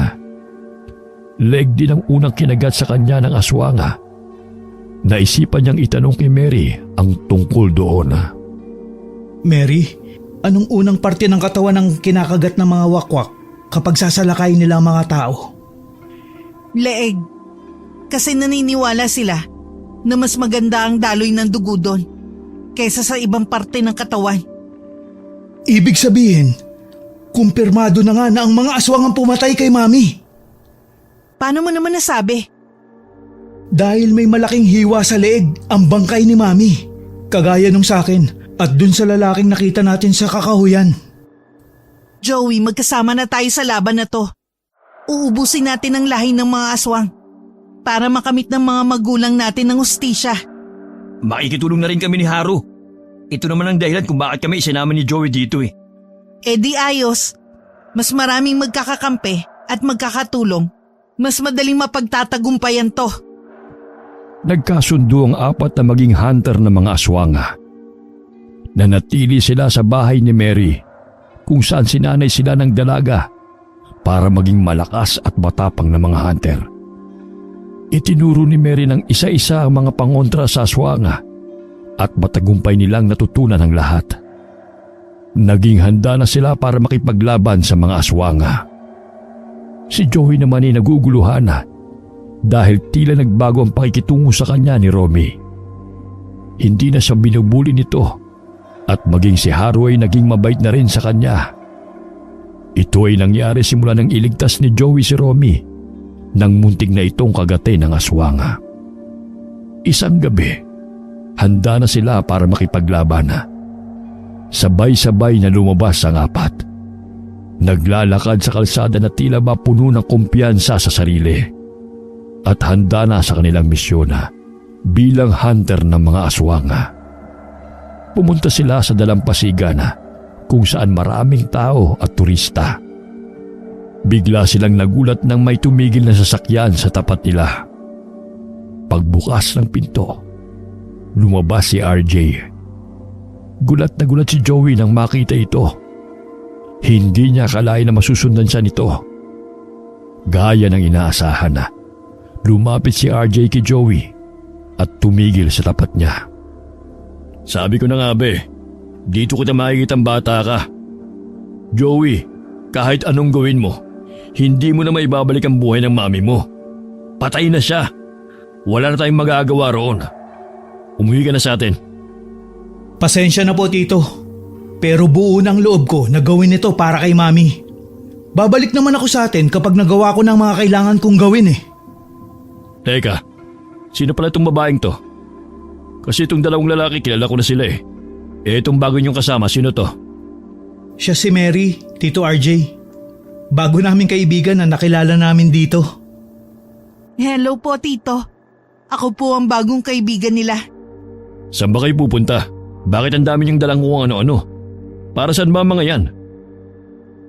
Leeg din ang unang kinagat sa kanya ng aswanga. Naisipan niyang itanong kay Mary ang tungkol doon. Mary, anong unang parte ng katawan ng kinakagat ng mga wakwak kapag sasalakay nila ang mga tao? Leeg. Kasi naniniwala sila na mas maganda ang daloy ng dugo doon kaysa sa ibang parte ng katawan. Ibig sabihin, kumpirmado na nga na ang mga aswang ang pumatay kay Mami. Paano mo naman nasabi? Dahil may malaking hiwa sa leeg ang bangkay ni Mami. Kagaya nung sa akin at dun sa lalaking nakita natin sa kakahuyan. Joey, magkasama na tayo sa laban na to. Uubusin natin ang lahi ng mga aswang para makamit ng mga magulang natin ng hustisya. makikitulong na rin kami ni Haru. Ito naman ang dahilan kung bakit kami isinama ni Joey dito eh. E di ayos, mas maraming magkakakampi at magkakatulong. Mas madaling mapagtatagumpayan to. Nagkasundo ang apat na maging hunter ng mga aswanga. Nanatili sila sa bahay ni Mary kung saan sinanay sila ng dalaga para maging malakas at matapang na mga hunter. Itinuro ni Mary ng isa-isa ang mga pangontra sa aswanga at matagumpay nilang natutunan ang lahat. Naging handa na sila para makipaglaban sa mga aswanga. Si Joey naman ay naguguluhan na dahil tila nagbago ang pakikitungo sa kanya ni Romy. Hindi na siya binubuli nito at maging si Haru ay naging mabait na rin sa kanya. Ito ay nangyari simula nang iligtas ni Joey si Romy nang muntik na itong kagatin ng aswanga. Isang gabi, handa na sila para makipaglaban. Sabay-sabay na lumabas ang apat. Naglalakad sa kalsada na tila ba puno ng kumpiyansa sa sarili at handa na sa kanilang misyon bilang hunter ng mga aswanga. Pumunta sila sa dalampasigan kung saan maraming tao at turista. Bigla silang nagulat nang may tumigil na sasakyan sa tapat nila. Pagbukas ng pinto, lumabas si RJ. Gulat na gulat si Joey nang makita ito. Hindi niya akalain na masusundan siya nito. Gaya ng inaasahan lumapit si RJ kay Joey at tumigil sa tapat niya. Sabi ko na nga dito kita makikita ang bata ka. Joey, Kahit anong gawin mo, hindi mo na maibabalik ang buhay ng mami mo. Patay na siya. Wala na tayong magagawa roon. Umuwi ka na sa atin. Pasensya na po tito. Pero buo ng loob ko na gawin ito para kay mami. Babalik naman ako sa atin kapag nagawa ko ng mga kailangan kong gawin eh. Teka, sino pala itong babaeng to? Kasi itong dalawang lalaki kilala ko na sila eh. Itong bago niyong kasama, sino to? Siya si Mary, Tito RJ. Bago namin kaibigan na nakilala namin dito. Hello po, Tito. Ako po ang bagong kaibigan nila. Saan ba kayo pupunta? Bakit ang dami niyong dalang kung ano-ano? Para saan ba ang mga yan?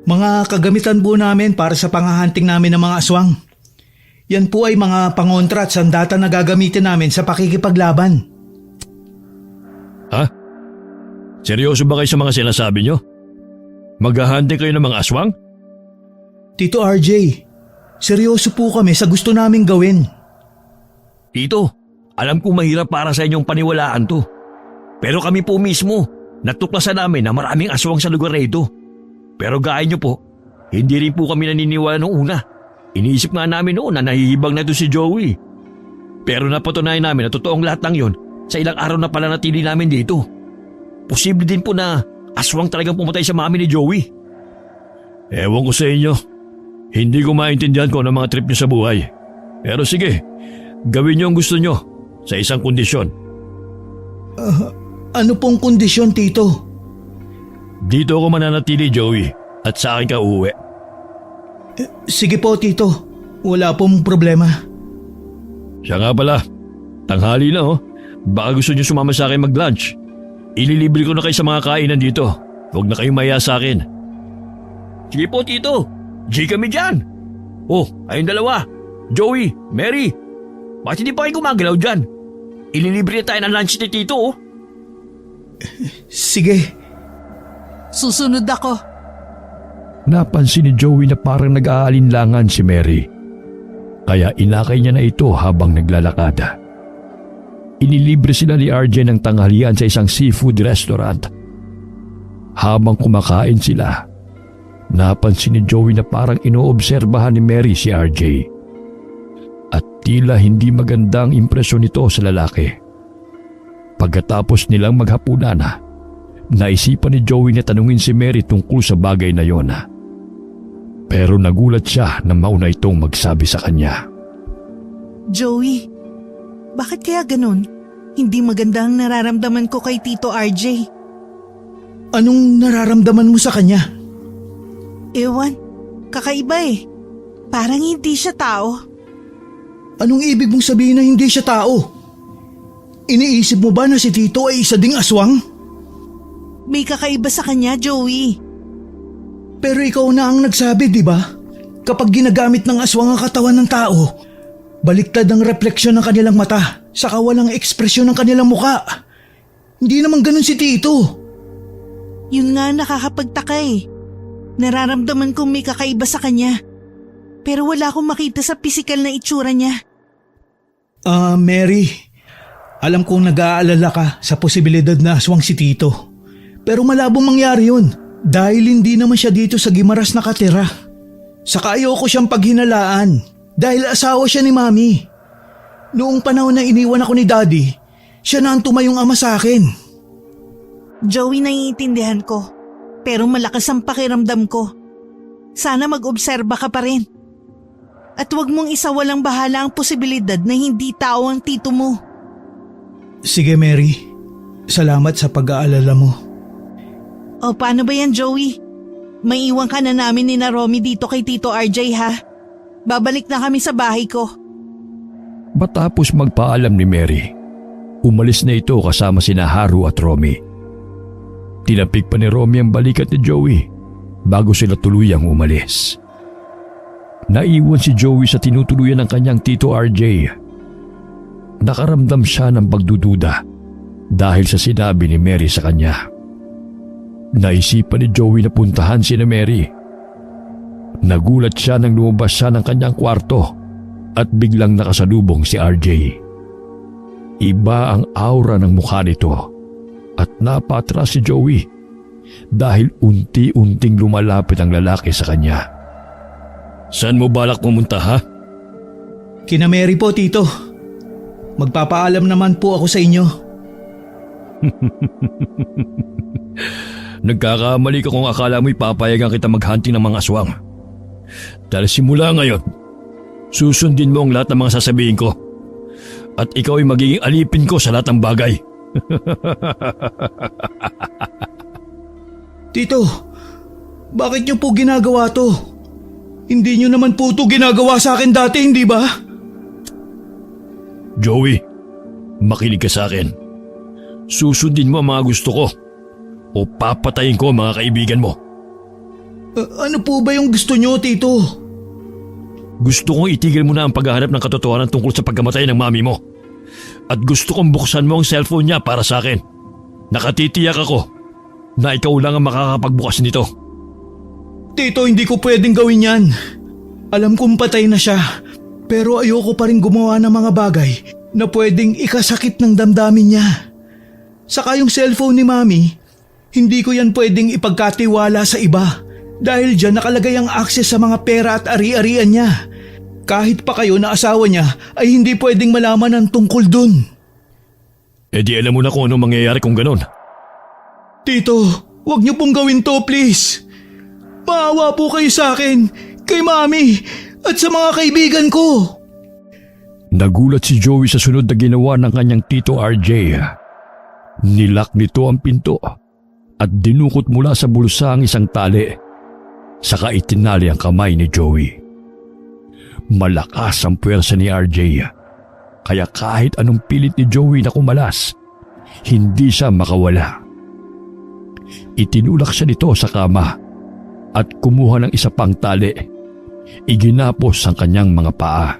Mga kagamitan po namin para sa panghahunting namin ng mga aswang. Yan po ay mga pangontra at sandata na gagamitin namin sa pakikipaglaban. Ha? Seryoso ba kayo sa mga sinasabi niyo? Maghahunting kayo ng mga aswang? Tito RJ, seryoso po kami sa gusto naming gawin. Tito, alam ko mahirap para sa inyong paniwalaan to. Pero kami po mismo, natuklasan namin na maraming aswang sa lugar na ito. Pero gaya niyo po, hindi rin po kami naniniwala noong una. Iniisip nga namin noon na nahihibang na ito si Joey. Pero napatunayan namin na totoong lahat ng yon sa ilang araw na pala natili namin dito. Posible din po na aswang talagang pumatay sa mami ni Joey. Ewan ko sa inyo. Hindi ko maintindihan kung ano mga trip niyo sa buhay. Pero sige, gawin niyo ang gusto niyo sa isang kondisyon. Ano pong kondisyon, Tito? Dito ako mananatili, Joey, at sa akin ka uuwi. Sige po, Tito. Wala pong problema. Siya nga pala, tanghali na oh. Baka gusto niyo sumama sa akin mag-lunch. Ililibre ko na kayo sa mga kainan dito. Huwag na kayong maya sa akin. Sige po, Tito. G kami dyan. Oh, ayun dalawa. Joey, Mary. Bakit hindi pa kayo gumagalaw dyan? Ililibre na tayo ng lunch ni Tito oh. Sige. Susunod ako. Napansin ni Joey na parang nag-aalinlangan si Mary. Kaya inakay niya na ito habang naglalakad. Inilibre sila ni RJ ng tanghalian sa isang seafood restaurant. Habang kumakain sila, napansin ni Joey na parang inoobserbahan ni Mary si RJ. At tila hindi magandang impresyon nito sa lalaki. Pagkatapos nilang maghapunan, naisipan ni Joey na tanungin si Mary tungkol sa bagay na yon. Pero nagulat siya na mauna itong magsabi sa kanya. Joey, bakit kaya ganun? Hindi maganda ang nararamdaman ko kay Tito RJ. Anong nararamdaman mo sa kanya? Ewan, kakaiba eh. Parang hindi siya tao. Anong ibig mong sabihin na hindi siya tao? Iniisip mo ba na si Tito ay isa ding aswang? May kakaiba sa kanya, Joey. Pero ikaw na ang nagsabi, di ba? Kapag ginagamit ng aswang ang katawan ng tao, baliktad ang refleksyon ng kanilang mata, saka walang ekspresyon ng kanilang muka. Hindi naman ganun si Tito. Yun nga nakakapagtaka eh. Nararamdaman kong may kakaiba sa kanya. Pero wala akong makita sa pisikal na itsura niya. Mary, alam kong nag-aalala ka sa posibilidad na aswang si Tito. Pero malabong mangyari yun dahil hindi naman siya dito sa Gimaras nakatira. Saka ayoko siyang paghinalaan dahil asawa siya ni Mami. Noong panahon na iniwan ako ni Daddy, siya na ang tumayong ama sa akin. Joey, naiintindihan ko. Pero malakas ang pakiramdam ko. Sana mag-obserba ka pa rin. At huwag mong isawalang bahala ang posibilidad na hindi tao ang tito mo. Sige Mary, salamat sa pag-aalala mo. O paano ba yan, Joey? May iwan ka na namin ni na Romy dito kay Tito RJ ha? Babalik na kami sa bahay ko. Matapos magpaalam ni Mary, umalis na ito kasama sina Haru at Romy. Tinapik pa ni Romy ang balikat ni Joey bago sila tuluyang umalis. Naiwan si Joey sa tinutuluyan ng kanyang Tito RJ. Nakaramdam siya ng pagdududa dahil sa sinabi ni Mary sa kanya. Naisipan ni Joey na puntahan si Mary. Nagulat siya nang lumabas siya ng kanyang kwarto at biglang nakasalubong si RJ. Iba ang aura ng mukha nito at napatras si Joey dahil unti-unting lumalapit ang lalaki sa kanya. Saan mo balak pumunta, ha? Kina Mary po, Tito. Magpapaalam naman po ako sa inyo. Nagkakamali ka kung akala mo'y papayagan kita maghunting ng mga aswang. Dahil simula ngayon, susundin mo ang lahat ng mga sasabihin ko. At ikaw ay magiging alipin ko sa lahat ng bagay. Tito, bakit niyo po ginagawa to? Hindi niyo naman po to ginagawa sa akin dati, hindi ba? Joey, makinig ka sa akin. Susundin mo ang mga gusto ko o papatayin ko ang mga kaibigan mo. Ano po ba yung gusto niyo, Tito? Gusto kong itigil mo na ang paghahanap ng katotohanan tungkol sa pagkamatay ng mami mo. At gusto kong buksan mo ang cellphone niya para sa akin. Nakatitiyak ako na ikaw lang ang makakapagbukas nito. Tito, hindi ko pwedeng gawin yan. Alam kong patay na siya, pero ayoko pa rin gumawa ng mga bagay na pwedeng ikasakit ng damdamin niya. Saka yung cellphone ni Mami, hindi ko yan pwedeng ipagkatiwala sa iba dahil dyan nakalagay ang access sa mga pera at ari-arian niya. Kahit pa kayo na asawa niya ay hindi pwedeng malaman ang tungkol dun. Eh di alam mo na kung ano mangyayari kung ganon. Tito, wag niyo pong gawin to, please. Maawa po kayo sa akin, kay Mami, at sa mga kaibigan ko. Nagulat si Joey sa sunod na ginawa ng kanyang tito RJ. Nilak nito ang pinto at dinukot mula sa bulsa ang isang tali. Saka itinali ang kamay ni Joey. Malakas ang puwersa ni RJ, kaya kahit anong pilit ni Joey na kumalas, hindi siya makawala. Itinulak siya nito sa kama at kumuha ng isa pang tali. Iginapos ang kanyang mga paa.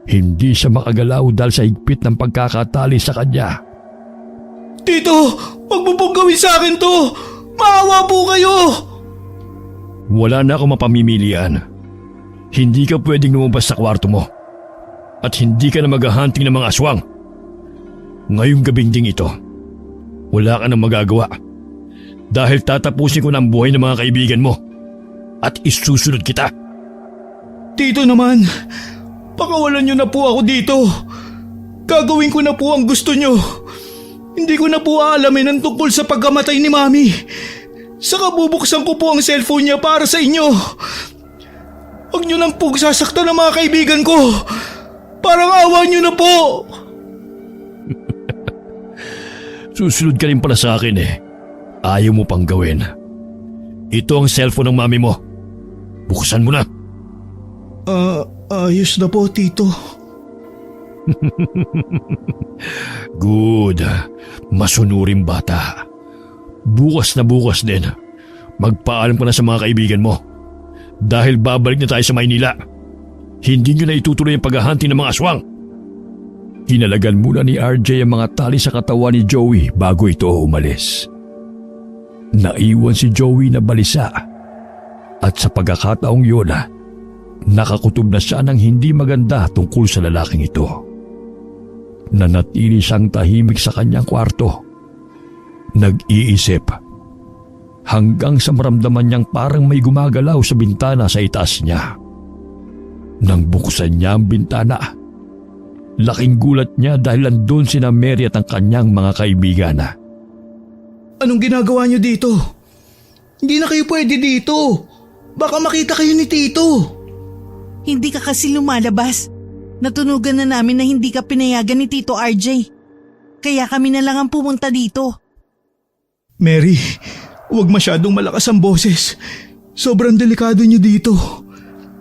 Hindi siya makagalaw dahil sa higpit ng pagkakatali sa kanya. Tito, wag mo pong gawin sa akin to! Maawa po kayo! Wala na akong mapamimilian. Hindi ka pwedeng lumabas sa kwarto mo. At hindi ka na maghahunting ng mga aswang. Ngayong gabing ding ito, wala ka nang magagawa. Dahil tatapusin ko na ang buhay ng mga kaibigan mo. At isusunod kita. Tito naman, pakawalan niyo na po ako dito. Gagawin ko na po ang gusto niyo. Hindi ko na po aalamin ang tungkol sa pagkamatay ni Mami. Saka bubuksan ko po ang cellphone niya para sa inyo. Huwag niyo lang po sasaktan ang mga kaibigan ko. Parang awa niyo na po. Susunod ka rin pala sa akin eh. Ayaw mo pang gawin. Ito ang cellphone ng mami mo. Buksan mo na. Ayos na po, Tito. Good. Masunuring bata. Bukas na bukas din. Magpaalam ka na sa mga kaibigan mo. Dahil babalik na tayo sa Maynila. Hindi nyo na itutuloy ang paghahunting ng mga aswang. Hinalagan muna ni RJ ang mga tali sa katawan ni Joey bago ito umalis. Naiwan si Joey na balisa. At sa pagkakataong yun, nakakutob na siya ng hindi maganda tungkol sa lalaking ito. Nanatili siyang tahimik sa kanyang kwarto. Nag-iisip. Hanggang sa maramdaman niyang parang may gumagalaw sa bintana sa itaas niya. Nang buksan niya ang bintana, laking gulat niya dahil andun sina Mary at ang kanyang mga kaibigan. Anong ginagawa niyo dito? Hindi na kayo pwede dito. Baka makita kayo ni Tito. Hindi ka kasi lumalabas. Natunugan na namin na hindi ka pinayagan ni Tito RJ. Kaya kami na lang ang pumunta dito. Mary, huwag masyadong malakas ang boses. Sobrang delikado niyo dito.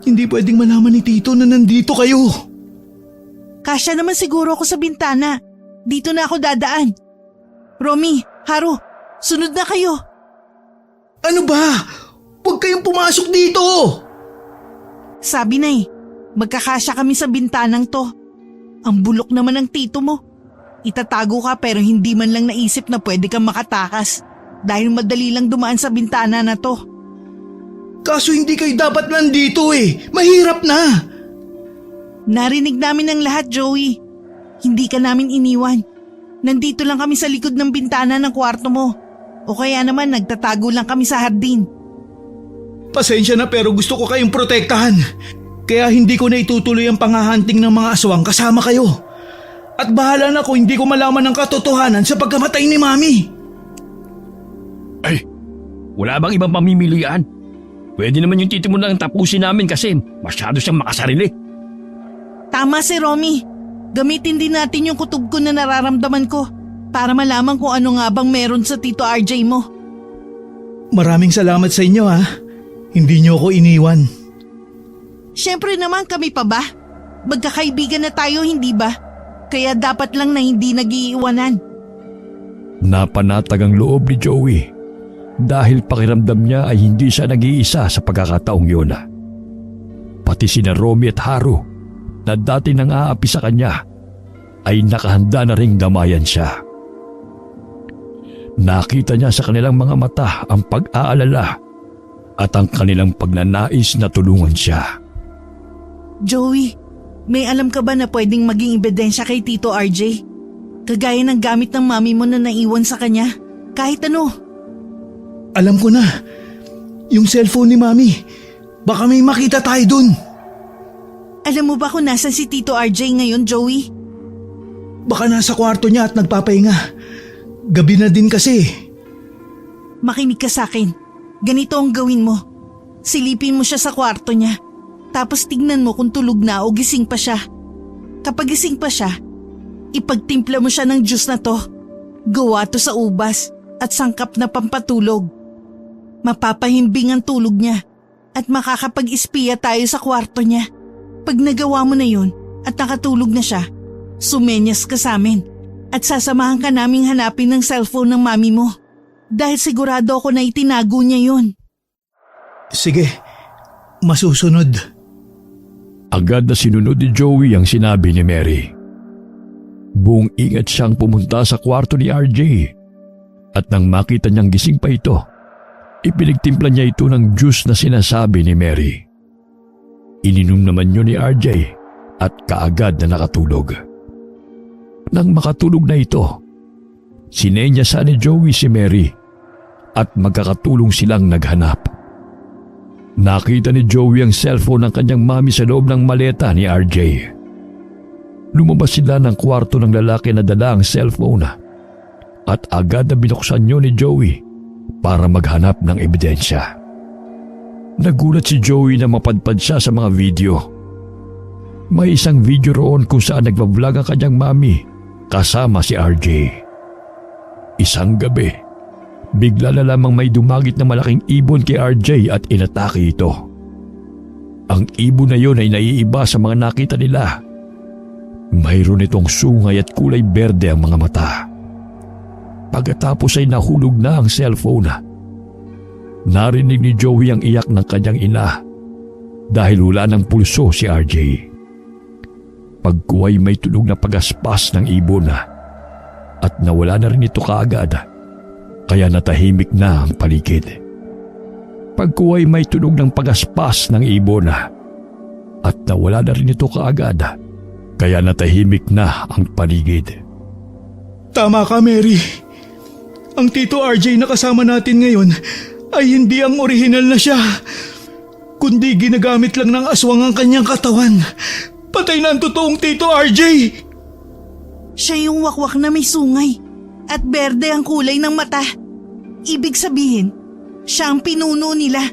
Hindi pwedeng malaman ni Tito na nandito kayo. Kasya naman siguro ako sa bintana. Dito na ako dadaan. Romy, Haru, sunod na kayo. Ano ba? Huwag kayong pumasok dito! Sabi na magkakasya kami sa bintanang to. Ang bulok naman ng tito mo. Itatago ka pero hindi man lang naisip na pwede kang makatakas dahil madali lang dumaan sa bintana na to. Kaso hindi kayo dapat nandito eh. Mahirap na. Narinig namin ang lahat, Joey. Hindi ka namin iniwan. Nandito lang kami sa likod ng bintana ng kwarto mo. O kaya naman nagtatago lang kami sa hardin. Pasensya na pero gusto ko kayong protektahan. Kaya hindi ko na itutuloy ang panghahunting ng mga aswang kasama kayo. At bahala na kung hindi ko malaman ang katotohanan sa pagkamatay ni Mami. Ay, wala bang ibang pamimilian? Pwede naman yung titi mo lang tapusin namin kasi masyado siyang makasarili. Tama si Romy. Gamitin din natin yung kutob ko na nararamdaman ko para malaman kung ano nga bang meron sa Tito RJ mo. Maraming salamat sa inyo ha. Hindi niyo ako iniwan. Siyempre naman, kami pa ba? Magkakaibigan na tayo, hindi ba? Kaya dapat lang na hindi nag-iiwanan. Napanatag ang loob ni Joey dahil pakiramdam niya ay hindi siya nag-iisa sa pagkakataong yun. Pati sina Romy at Haru na dati nang aapi sa kanya ay nakahanda na ring damayan siya. Nakita niya sa kanilang mga mata ang pag-aalala at ang kanilang pagnanais na tulungan siya. Joey, may alam ka ba na pwedeng maging ebidensya kay Tito RJ? Kagaya ng gamit ng mami mo na naiwan sa kanya. Kahit ano. Alam ko na. Yung cellphone ni Mami. Baka may makita tayo dun. Alam mo ba kung nasan si Tito RJ ngayon, Joey? Baka nasa kwarto niya at nagpapahinga. Gabi na din kasi. Makinig ka sa akin. Ganito ang gawin mo. Silipin mo siya sa kwarto niya. Tapos tignan mo kung tulog na o gising pa siya. Kapag gising pa siya, ipagtimpla mo siya ng juice na to. Gawa to sa ubas at sangkap na pampatulog. Mapapahimbing ang tulog niya at makakapag-espiya tayo sa kwarto niya. Pag nagawa mo na yun at nakatulog na siya, sumenyas ka sa amin at sasamahan ka naming hanapin ng cellphone ng mami mo. Dahil sigurado ako na itinago niya yun. Sige, masusunod. Agad na sinunod ni Joey ang sinabi ni Mary. Buong ingat siyang pumunta sa kwarto ni RJ at nang makita niyang gising pa ito, ipinagtimpla niya ito ng juice na sinasabi ni Mary. Ininom naman yun ni RJ at kaagad na nakatulog. Nang makatulog na ito, sinenyasan ni Joey si Mary at magkakatulong silang naghanap. Nakita ni Joey ang cellphone ng kanyang mami sa loob ng maleta ni RJ. Lumabas sila ng kwarto ng lalaki na dala ang cellphone at agad na binuksan yun ni Joey para maghanap ng ebidensya. Nagulat si Joey na mapadpad siya sa mga video. May isang video roon kung saan nagbablog ang kanyang mami kasama si RJ. Isang gabi, bigla na lamang may dumagit na malaking ibon kay RJ at inatake ito. Ang ibon na yun ay naiiba sa mga nakita nila. Mayroon itong sungay at kulay berde ang mga mata. Pagkatapos ay nahulog na ang cellphone. Narinig ni Joey ang iyak ng kanyang ina dahil wala ng pulso si RJ. Pagkuway may tunog na pagaspas ng ibon at nawala na rin ito kaagad. Kaya natahimik na ang paligid. Pagkuway may tunog ng pagaspas ng ibon at nawala na rin ito kaagad. Kaya natahimik na ang paligid. Tama ka, Mary. Ang Tito RJ na kasama natin ngayon ay hindi ang orihinal na siya, kundi ginagamit lang ng aswang ang kanyang katawan. Patay na ang totoong Tito RJ! Siya yung wakwak na may sungay at berde ang kulay ng mata. Ibig sabihin, siya ang pinuno nila.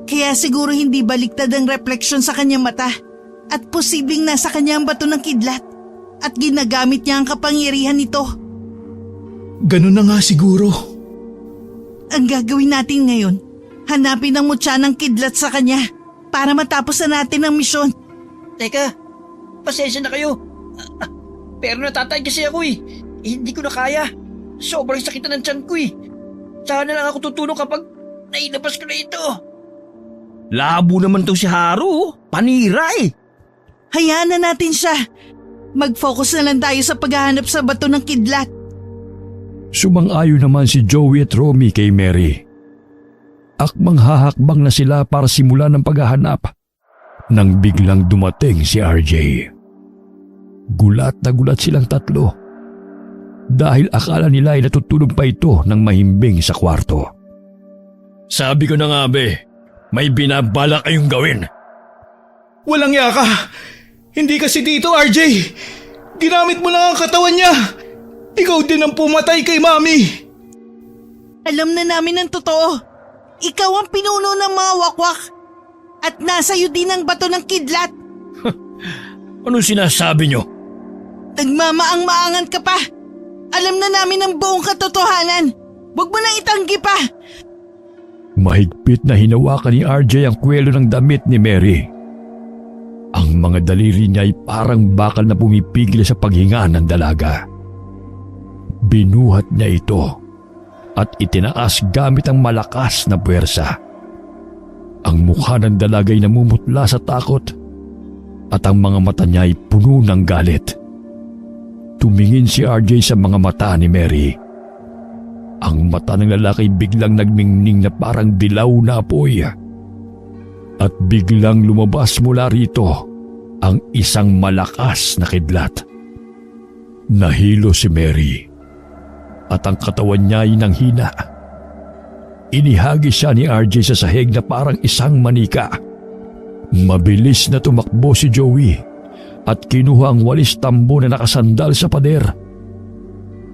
Kaya siguro hindi baliktad ang refleksyon sa kanyang mata at posibleng nasa kanya ang bato ng kidlat at ginagamit niya ang kapangyarihan nito. Ganun na nga siguro. Ang gagawin natin ngayon, hanapin ang mutya ng kidlat sa kanya para matapos na natin ang misyon. Teka, pasensya na kayo. Pero natatay kasi ako eh. Hindi ko na kaya. Sobrang sakit na ng tiyan ko eh. Saka na lang ako tutulong kapag nailabas ko na ito. Labo naman to si Haru. Panira eh. Hayaan na natin siya. Mag-focus na lang tayo sa paghahanap sa bato ng kidlat. Sumang-ayon naman si Joey at Romy kay Mary. Akmang-hahakbang na sila para simulan ang paghahanap nang biglang dumating si RJ. Gulat na gulat silang tatlo. dahil akala nila ay natutulog pa ito ng mahimbing sa kwarto. Sabi ko na nga may binabala kayong gawin. Walang yaka! Hindi kasi dito, RJ! Ginamit mo lang ang katawan niya! Ikaw din ang pumatay kay Mami! Alam na namin ang totoo. Ikaw ang pinuno ng mga wakwak. At nasa'yo din ang bato ng kidlat. Anong sinasabi niyo? Nagmamaang-maangan ka pa. Alam na namin ang buong katotohanan. Huwag mo nang itanggi pa. Mahigpit na hinawakan ni RJ ang kwelo ng damit ni Mary. Ang mga daliri niya ay parang bakal na pumipigil sa paghinga ng dalaga. Binuhat niya ito at itinaas gamit ang malakas na puwersa. Ang mukha ng dalaga ay namumutla sa takot at ang mga mata niya ay puno ng galit. Tumingin si RJ sa mga mata ni Mary. Ang mata ng lalaki biglang nagmingning na parang dilaw na apoy. At biglang lumabas mula rito ang isang malakas na kidlat. Nahilo si Mary at ang katawan niya ay nanghina. Inihagi siya ni RJ sa sahig na parang isang manika. Mabilis na tumakbo si Joey at kinuha ang walis tambo na nakasandal sa pader.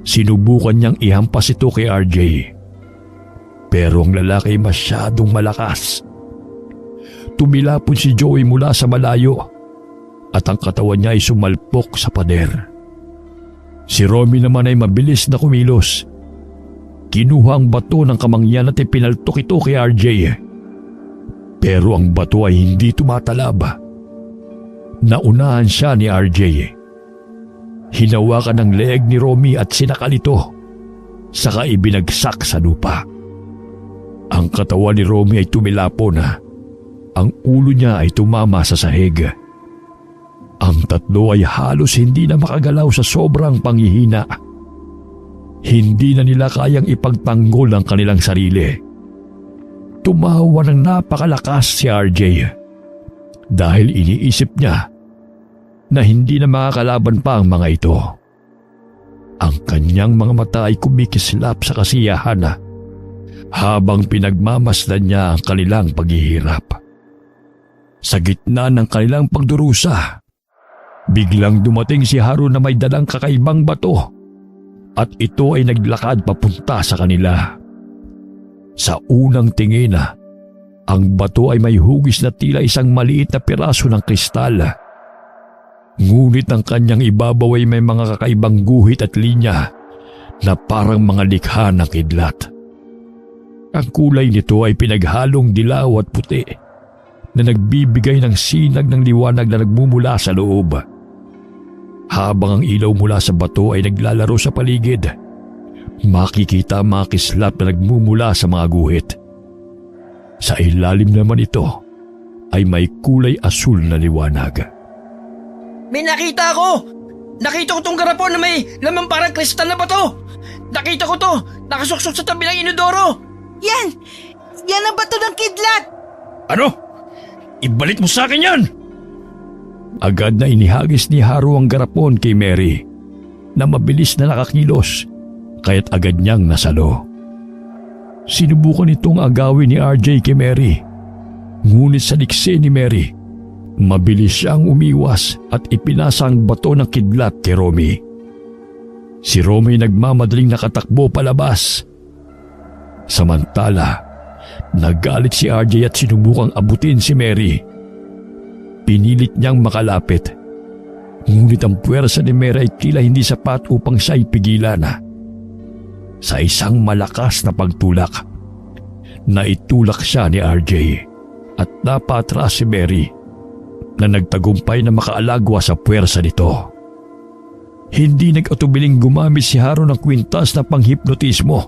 Sinubukan niyang ihampas ito kay RJ. Pero ang lalaki ay masyadong malakas. Tumilapon si Joey mula sa malayo at ang katawan niya ay sumalpok sa pader. Si Romy naman ay mabilis na kumilos. Kinuha ang bato ng kamangyan at ipinaltok ito kay RJ. Pero ang bato ay hindi tumatalab. Naunahan siya ni RJ. Hinawakan ang leeg ni Romy at sinakal ito, saka ibinagsak sa lupa. Ang katawan ni Romy ay tumilapon. Ang ulo niya ay tumama sa sahig. Ang tatlo ay halos hindi na makagalaw sa sobrang panghihina. Hindi na nila kayang ipagtanggol ang kanilang sarili. Tumawa ng napakalakas si RJ dahil iniisip niya na hindi na makakalaban pa ang mga ito. Ang kanyang mga mata ay kumikislap sa kasiyahan habang pinagmamasdan niya ang kanilang paghihirap. Sa gitna ng kanilang pagdurusa, biglang dumating si Haru na may dalang kakaibang bato at ito ay naglakad papunta sa kanila. Sa unang tingin, ang bato ay may hugis na tila isang maliit na piraso ng kristal. Ngunit ang kanyang ibabaw ay may mga kakaibang guhit at linya na parang mga likha ng kidlat. Ang kulay nito ay pinaghalong dilaw at puti na nagbibigay ng sinag ng liwanag na nagmumula sa loob. Habang ang ilaw mula sa bato ay naglalaro sa paligid, makikita ang mga kislap na nagmumula sa mga guhit. Sa ilalim naman ito ay may kulay asul na liwanag. May nakita ako! Nakita ko tong garapon na may lamang parang kristal na bato! Nakita ko to! Nakasuksok sa tabi ng inodoro! Yan! Yan ang bato ng kidlat! Ano? Ibalik mo sa akin yan! Agad na inihagis ni Haru ang garapon kay Mary na mabilis na nakakilos kaya't agad niyang nasalo. Sinubukan itong agawin ni RJ kay Mary. Ngunit sa liksi ni Mary, mabilis siyang umiwas at ipinasa ang bato ng kidlat kay Romy. Si Romy nagmamadaling nakatakbo palabas. Samantala, nagalit si RJ at sinubukang abutin si Mary. Pinilit niyang makalapit. Ngunit ang puwersa ni Mary ay tila hindi sapat upang siya ipigilan. Sa isang malakas na pagtulak, naitulak siya ni RJ at napatras si Mary na nagtagumpay na makaalagwa sa puwersa nito. Hindi nag-atubiling gumamit si Haru ng kwintas na panghipnotismo.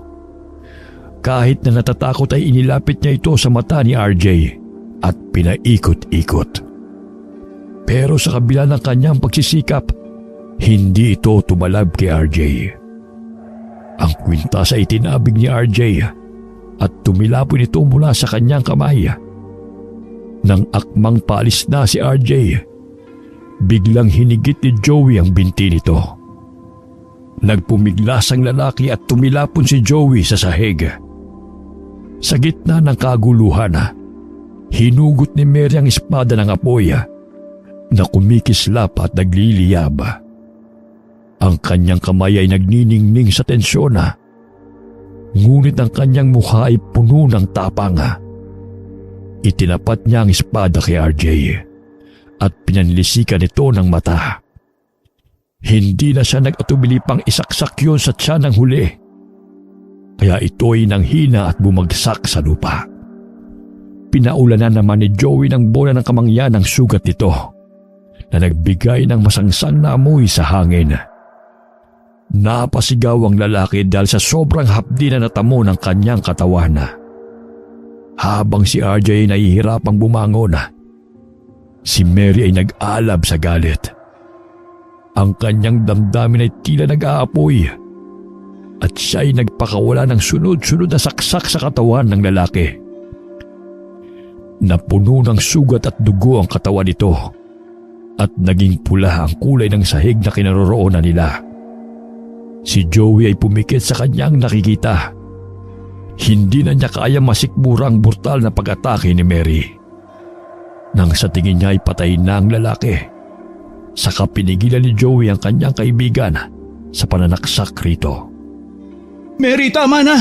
Kahit na natatakot ay inilapit niya ito sa mata ni RJ at pinaikot-ikot. Pero sa kabila ng kanyang pagsisikap, hindi ito tumalab kay RJ. Ang kwintas ay tinabig ni RJ at tumilapon ito mula sa kanyang kamay. Nang akmang paalis na si RJ, biglang hinigit ni Joey ang binti nito. Nagpumiglas ang lalaki at tumilapon si Joey sa sahig. Sa gitna ng kaguluhan, hinugot ni Mary ang espada ng apoy na kumikislap at nagliliyab. Ang kanyang kamay ay nagniningning sa tensyon, ngunit ang kanyang mukha ay puno ng tapang. Itinapat niya ang espada kay RJ at pinanlisikan ito ng mata. Hindi na siya nag-atubili pang isaksak yun sa tiyan ng huli, kaya ito'y nanghina at bumagsak sa lupa. Pinaulanan naman ni Joey ng bola ng kamangyan ang sugat nito na nagbigay ng masangsang na amoy sa hangin. Napasigaw ang lalaki dahil sa sobrang hapdi na natamo ng kanyang katawan. Habang si RJ ay nahihirapang bumangon, si Mary ay nag-alab sa galit. Ang kanyang damdamin ay tila nag-aapoy at siya ay nagpakawala ng sunod-sunod na saksak sa katawan ng lalaki. Napuno ng sugat at dugo ang katawan nito at naging pula ang kulay ng sahig na kinaroroonan nila. Si Joey ay pumikit sa kanyang nakikita. Hindi na niya kaya masikmura ang brutal na pag-atake ni Mary. Nang sa tingin niya ay patay na ang lalaki, saka pinigilan ni Joey ang kanyang kaibigan sa pananaksak rito. Mary, tama na!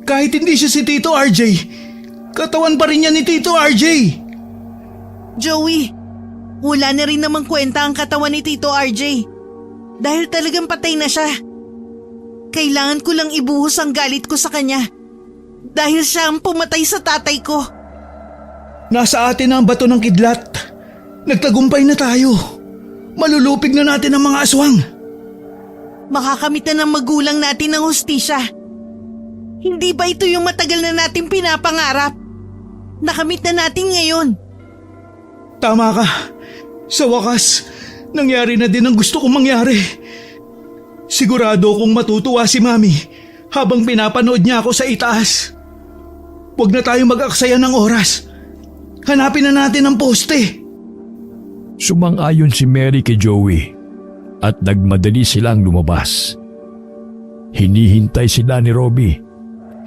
Kahit hindi siya si Tito RJ, katawan pa rin niya ni Tito RJ! Joey, wala na rin namang kwenta ang katawan ni Tito RJ. Dahil talagang patay na siya. Kailangan ko lang ibuhos ang galit ko sa kanya. Dahil siya ang pumatay sa tatay ko. Nasa atin na ang bato ng kidlat. Nagtagumpay na tayo. Malulupig na natin ang mga aswang. Makakamit na ng magulang natin ng hustisya. Hindi ba ito yung matagal na natin pinapangarap? Nakamit na natin ngayon. Tama ka. Sa wakas, nangyari na din ang gusto kong mangyari. Sigurado kong matutuwa si Mami habang pinapanood niya ako sa itaas. Huwag na tayo mag-aksaya ng oras. Hanapin na natin ang poste. Sumang-ayon si Mary kay Joey at nagmadali silang lumabas. Hinihintay sila ni Robbie.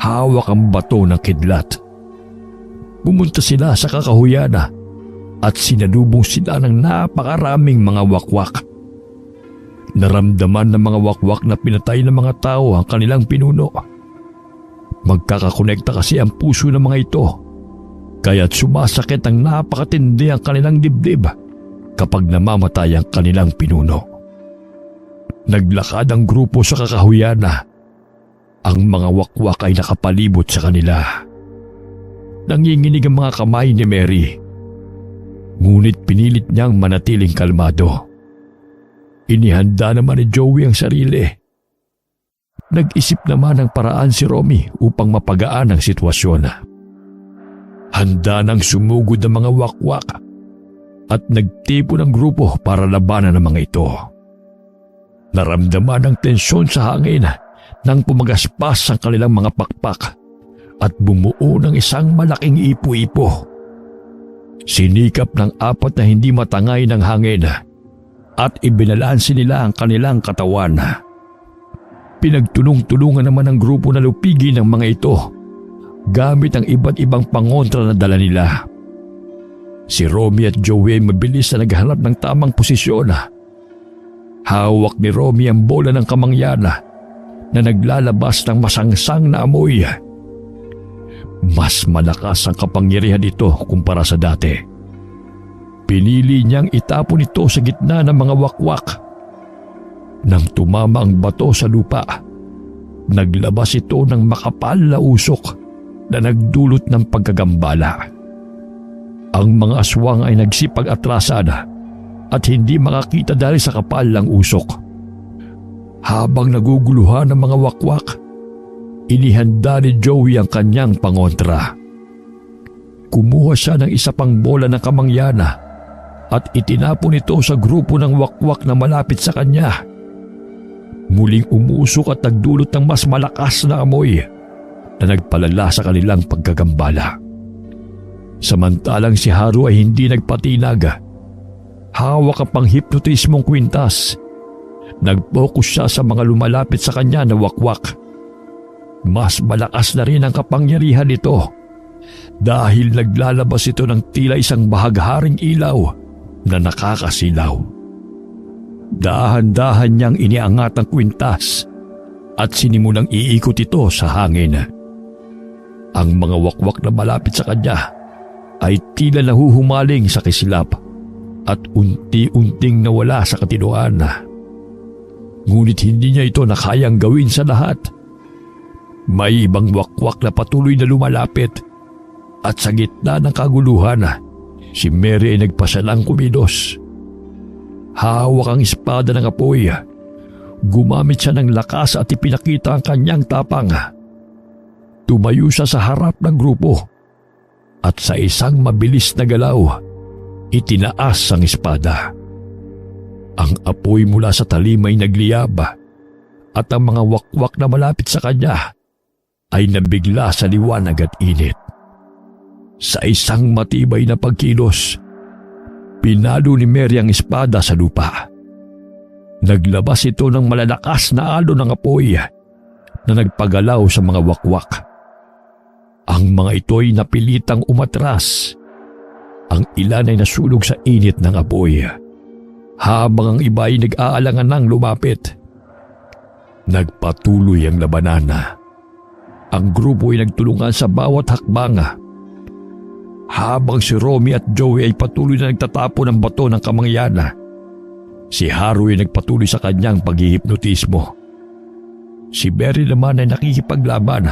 Hawak ang bato ng kidlat. Pumunta sila sa kakahuyan at sinalubong sila ng napakaraming mga wakwak. Naramdaman ng mga wakwak na pinatay ng mga tao ang kanilang pinuno. Magkakakonekta kasi ang puso ng mga ito, kaya't sumasakit ang napakatindi ang kanilang dibdib kapag namamatay ang kanilang pinuno. Naglakad ang grupo sa kakahuyan. Ang mga wakwak ay nakapalibot sa kanila. Nanginginig ang mga kamay ni Mary, ngunit pinilit niyang manatiling kalmado. Inihanda naman ni Joey ang sarili. Nag-isip naman ng paraan si Romy upang mapagaan ang sitwasyon. Handa nang sumugod ang mga wakwak at nagtipo ng grupo para labanan ang mga ito. Naramdaman ang tensyon sa hangin nang pumagaspas ang kanilang mga pakpak at bumuo ng isang malaking ipo-ipo. Sinikap ng apat na hindi matangay ng hangin at ibinalansi nila ang kanilang katawan. Pinagtulong-tulungan naman ng grupo na lupigin ang mga ito gamit ang iba't ibang pangontra na dala nila. Si Romy at Joey mabilis na naghanap ng tamang posisyon. Hawak ni Romy ang bola ng kamangyan na naglalabas ng masangsang na amoy. Mas malakas ang kapangyarihan nito kumpara sa dati. Pinili niyang itapon ito sa gitna ng mga wakwak. Nang tumama ang bato sa lupa, naglabas ito ng makapal na usok na nagdulot ng pagkagambala. Ang mga aswang ay nagsipag-atrasan at hindi makakita dahil sa kapal ng usok. Habang naguguluhan ng mga wakwak, inihanda ni Joey ang kanyang pangontra. Kumuha siya ng isa pang bola ng kamangyana at itinapon ito sa grupo ng wakwak na malapit sa kanya. Muling umusok at nagdulot ng mas malakas na amoy na nagpalala sa kanilang pagkagambala. Samantalang si Haru ay hindi nagpatinag. Hawak ang panghipnotismong kwintas Nag-focus siya sa mga lumalapit sa kanya na wakwak. Mas malakas na rin ang kapangyarihan nito dahil naglalabas ito ng tila isang bahagharing ilaw na nakakasilaw. Dahan-dahan niyang iniangat ang kwintas at sinimulang iikot ito sa hangin. Ang mga wakwak na malapit sa kanya ay tila nahuhumaling sa kislap at unti-unting nawala sa katinuan. Ngunit hindi niya ito nakayang gawin sa lahat. May ibang wakwak na patuloy na lumalapit at sa gitna ng kaguluhan, si Mary ay nagpasalang kumilos. Hawak ang espada ng apoy. Gumamit siya ng lakas at ipinakita ang kanyang tapang. Tumayo siya sa harap ng grupo at sa isang mabilis na galaw, itinaas ang espada. Ang apoy mula sa talim ay nagliyab at ang mga wakwak na malapit sa kanya ay nabigla sa liwanag at init. Sa isang matibay na pagkilos, pinalo ni Mary ang espada sa lupa. Naglabas ito ng malalakas na alon ng apoy na nagpagalaw sa mga wakwak. Ang mga ito ay napilitang umatras. Ang ilan ay nasunog sa init ng apoy, habang ang iba ay nag-aalangan ng lumapit. Nagpatuloy ang labanan. Ang grupo ay nagtulungan sa bawat hakbang, habang si Romy at Joey ay patuloy na nagtatapo ng bato ng kamangyan. Si Haru ay nagpatuloy sa kanyang paghihipnotismo. Si Mary naman ay nakikipaglaban.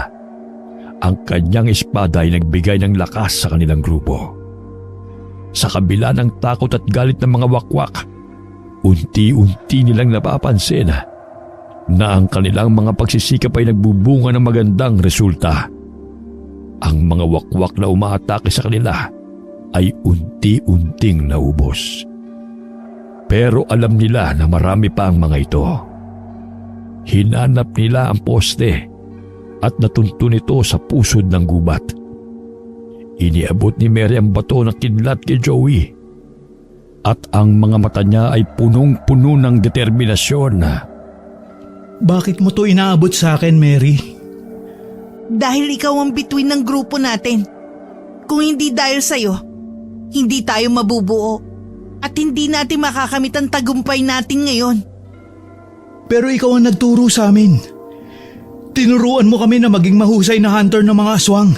Ang kanyang espada ay nagbigay ng lakas sa kanilang grupo. Sa kabila ng takot at galit ng mga wakwak, unti-unti nilang napapansin na ang kanilang mga pagsisikap ay nagbubunga ng magandang resulta. Ang mga wakwak na umaatake sa kanila ay unti-unting naubos. Pero alam nila na marami pa ang mga ito. Hinanap nila ang poste at natuntun ito sa pusod ng gubat. Iniabot ni Mary ang bato na kidlat kay Joey at ang mga mata niya ay punong-puno ng determinasyon. Bakit mo to inaabot sa akin, Mary? Dahil ikaw ang bituin ng grupo natin. Kung hindi dahil sa'yo, hindi tayo mabubuo at hindi natin makakamit ang tagumpay natin ngayon. Pero ikaw ang nagturo sa amin. Tinuruan mo kami na maging mahusay na hunter ng mga aswang.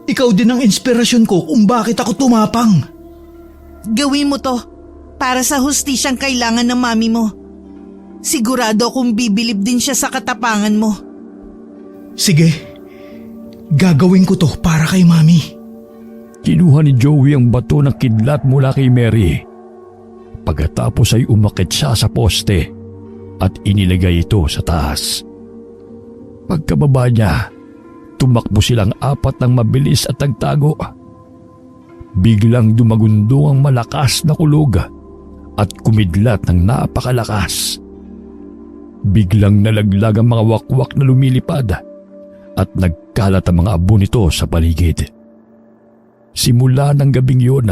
Ikaw din ang inspirasyon ko kung bakit ako tumapang. Gawin mo to para sa hustisyang kailangan ng mami mo. Sigurado akong bibilib din siya sa katapangan mo. Sige, gagawin ko to para kay mami. Kinuha ni Joey ang bato ng kidlat mula kay Mary. Pagkatapos ay umakyat siya sa poste at inilagay ito sa taas. Pagkababa niya, tumakbo silang apat ng mabilis at nagtago. Biglang dumagundong ang malakas na kulog at kumidlat ng napakalakas. Biglang nalaglag ang mga wakwak na lumilipad at nagkalat ang mga abo nito sa paligid. Simula ng gabing yun,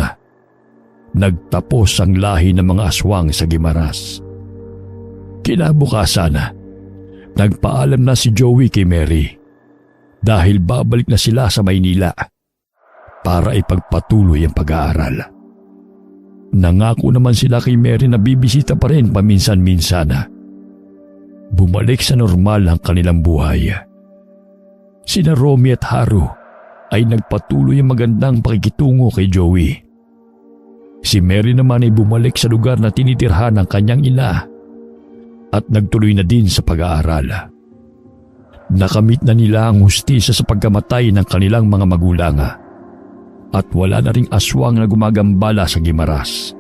nagtapos ang lahi ng mga aswang sa Guimaras. Kinabukasan, nagpaalam na si Joey kay Mary dahil babalik na sila sa Maynila para ipagpatuloy ang pag-aaral. Nangako naman sila kay Mary na bibisita pa rin paminsan-minsan. Bumalik sa normal ang kanilang buhay. Sina Romy at Haru ay nagpatuloy ang magandang pakikitungo kay Joey. Si Mary naman ay bumalik sa lugar na tinitirhan ng kanyang ina at nagtuloy na din sa pag-aaral. Nakamit na nila ang hustisya sa pagkamatay ng kanilang mga magulang at wala na ring aswang na gumagambala sa Guimaras.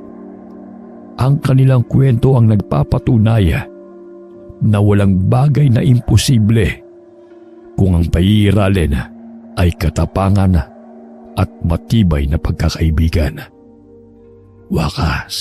Ang kanilang kwento ang nagpapatunay na walang bagay na imposible kung ang paiiralin ay katapangan at matibay na pagkakaibigan. Wakas.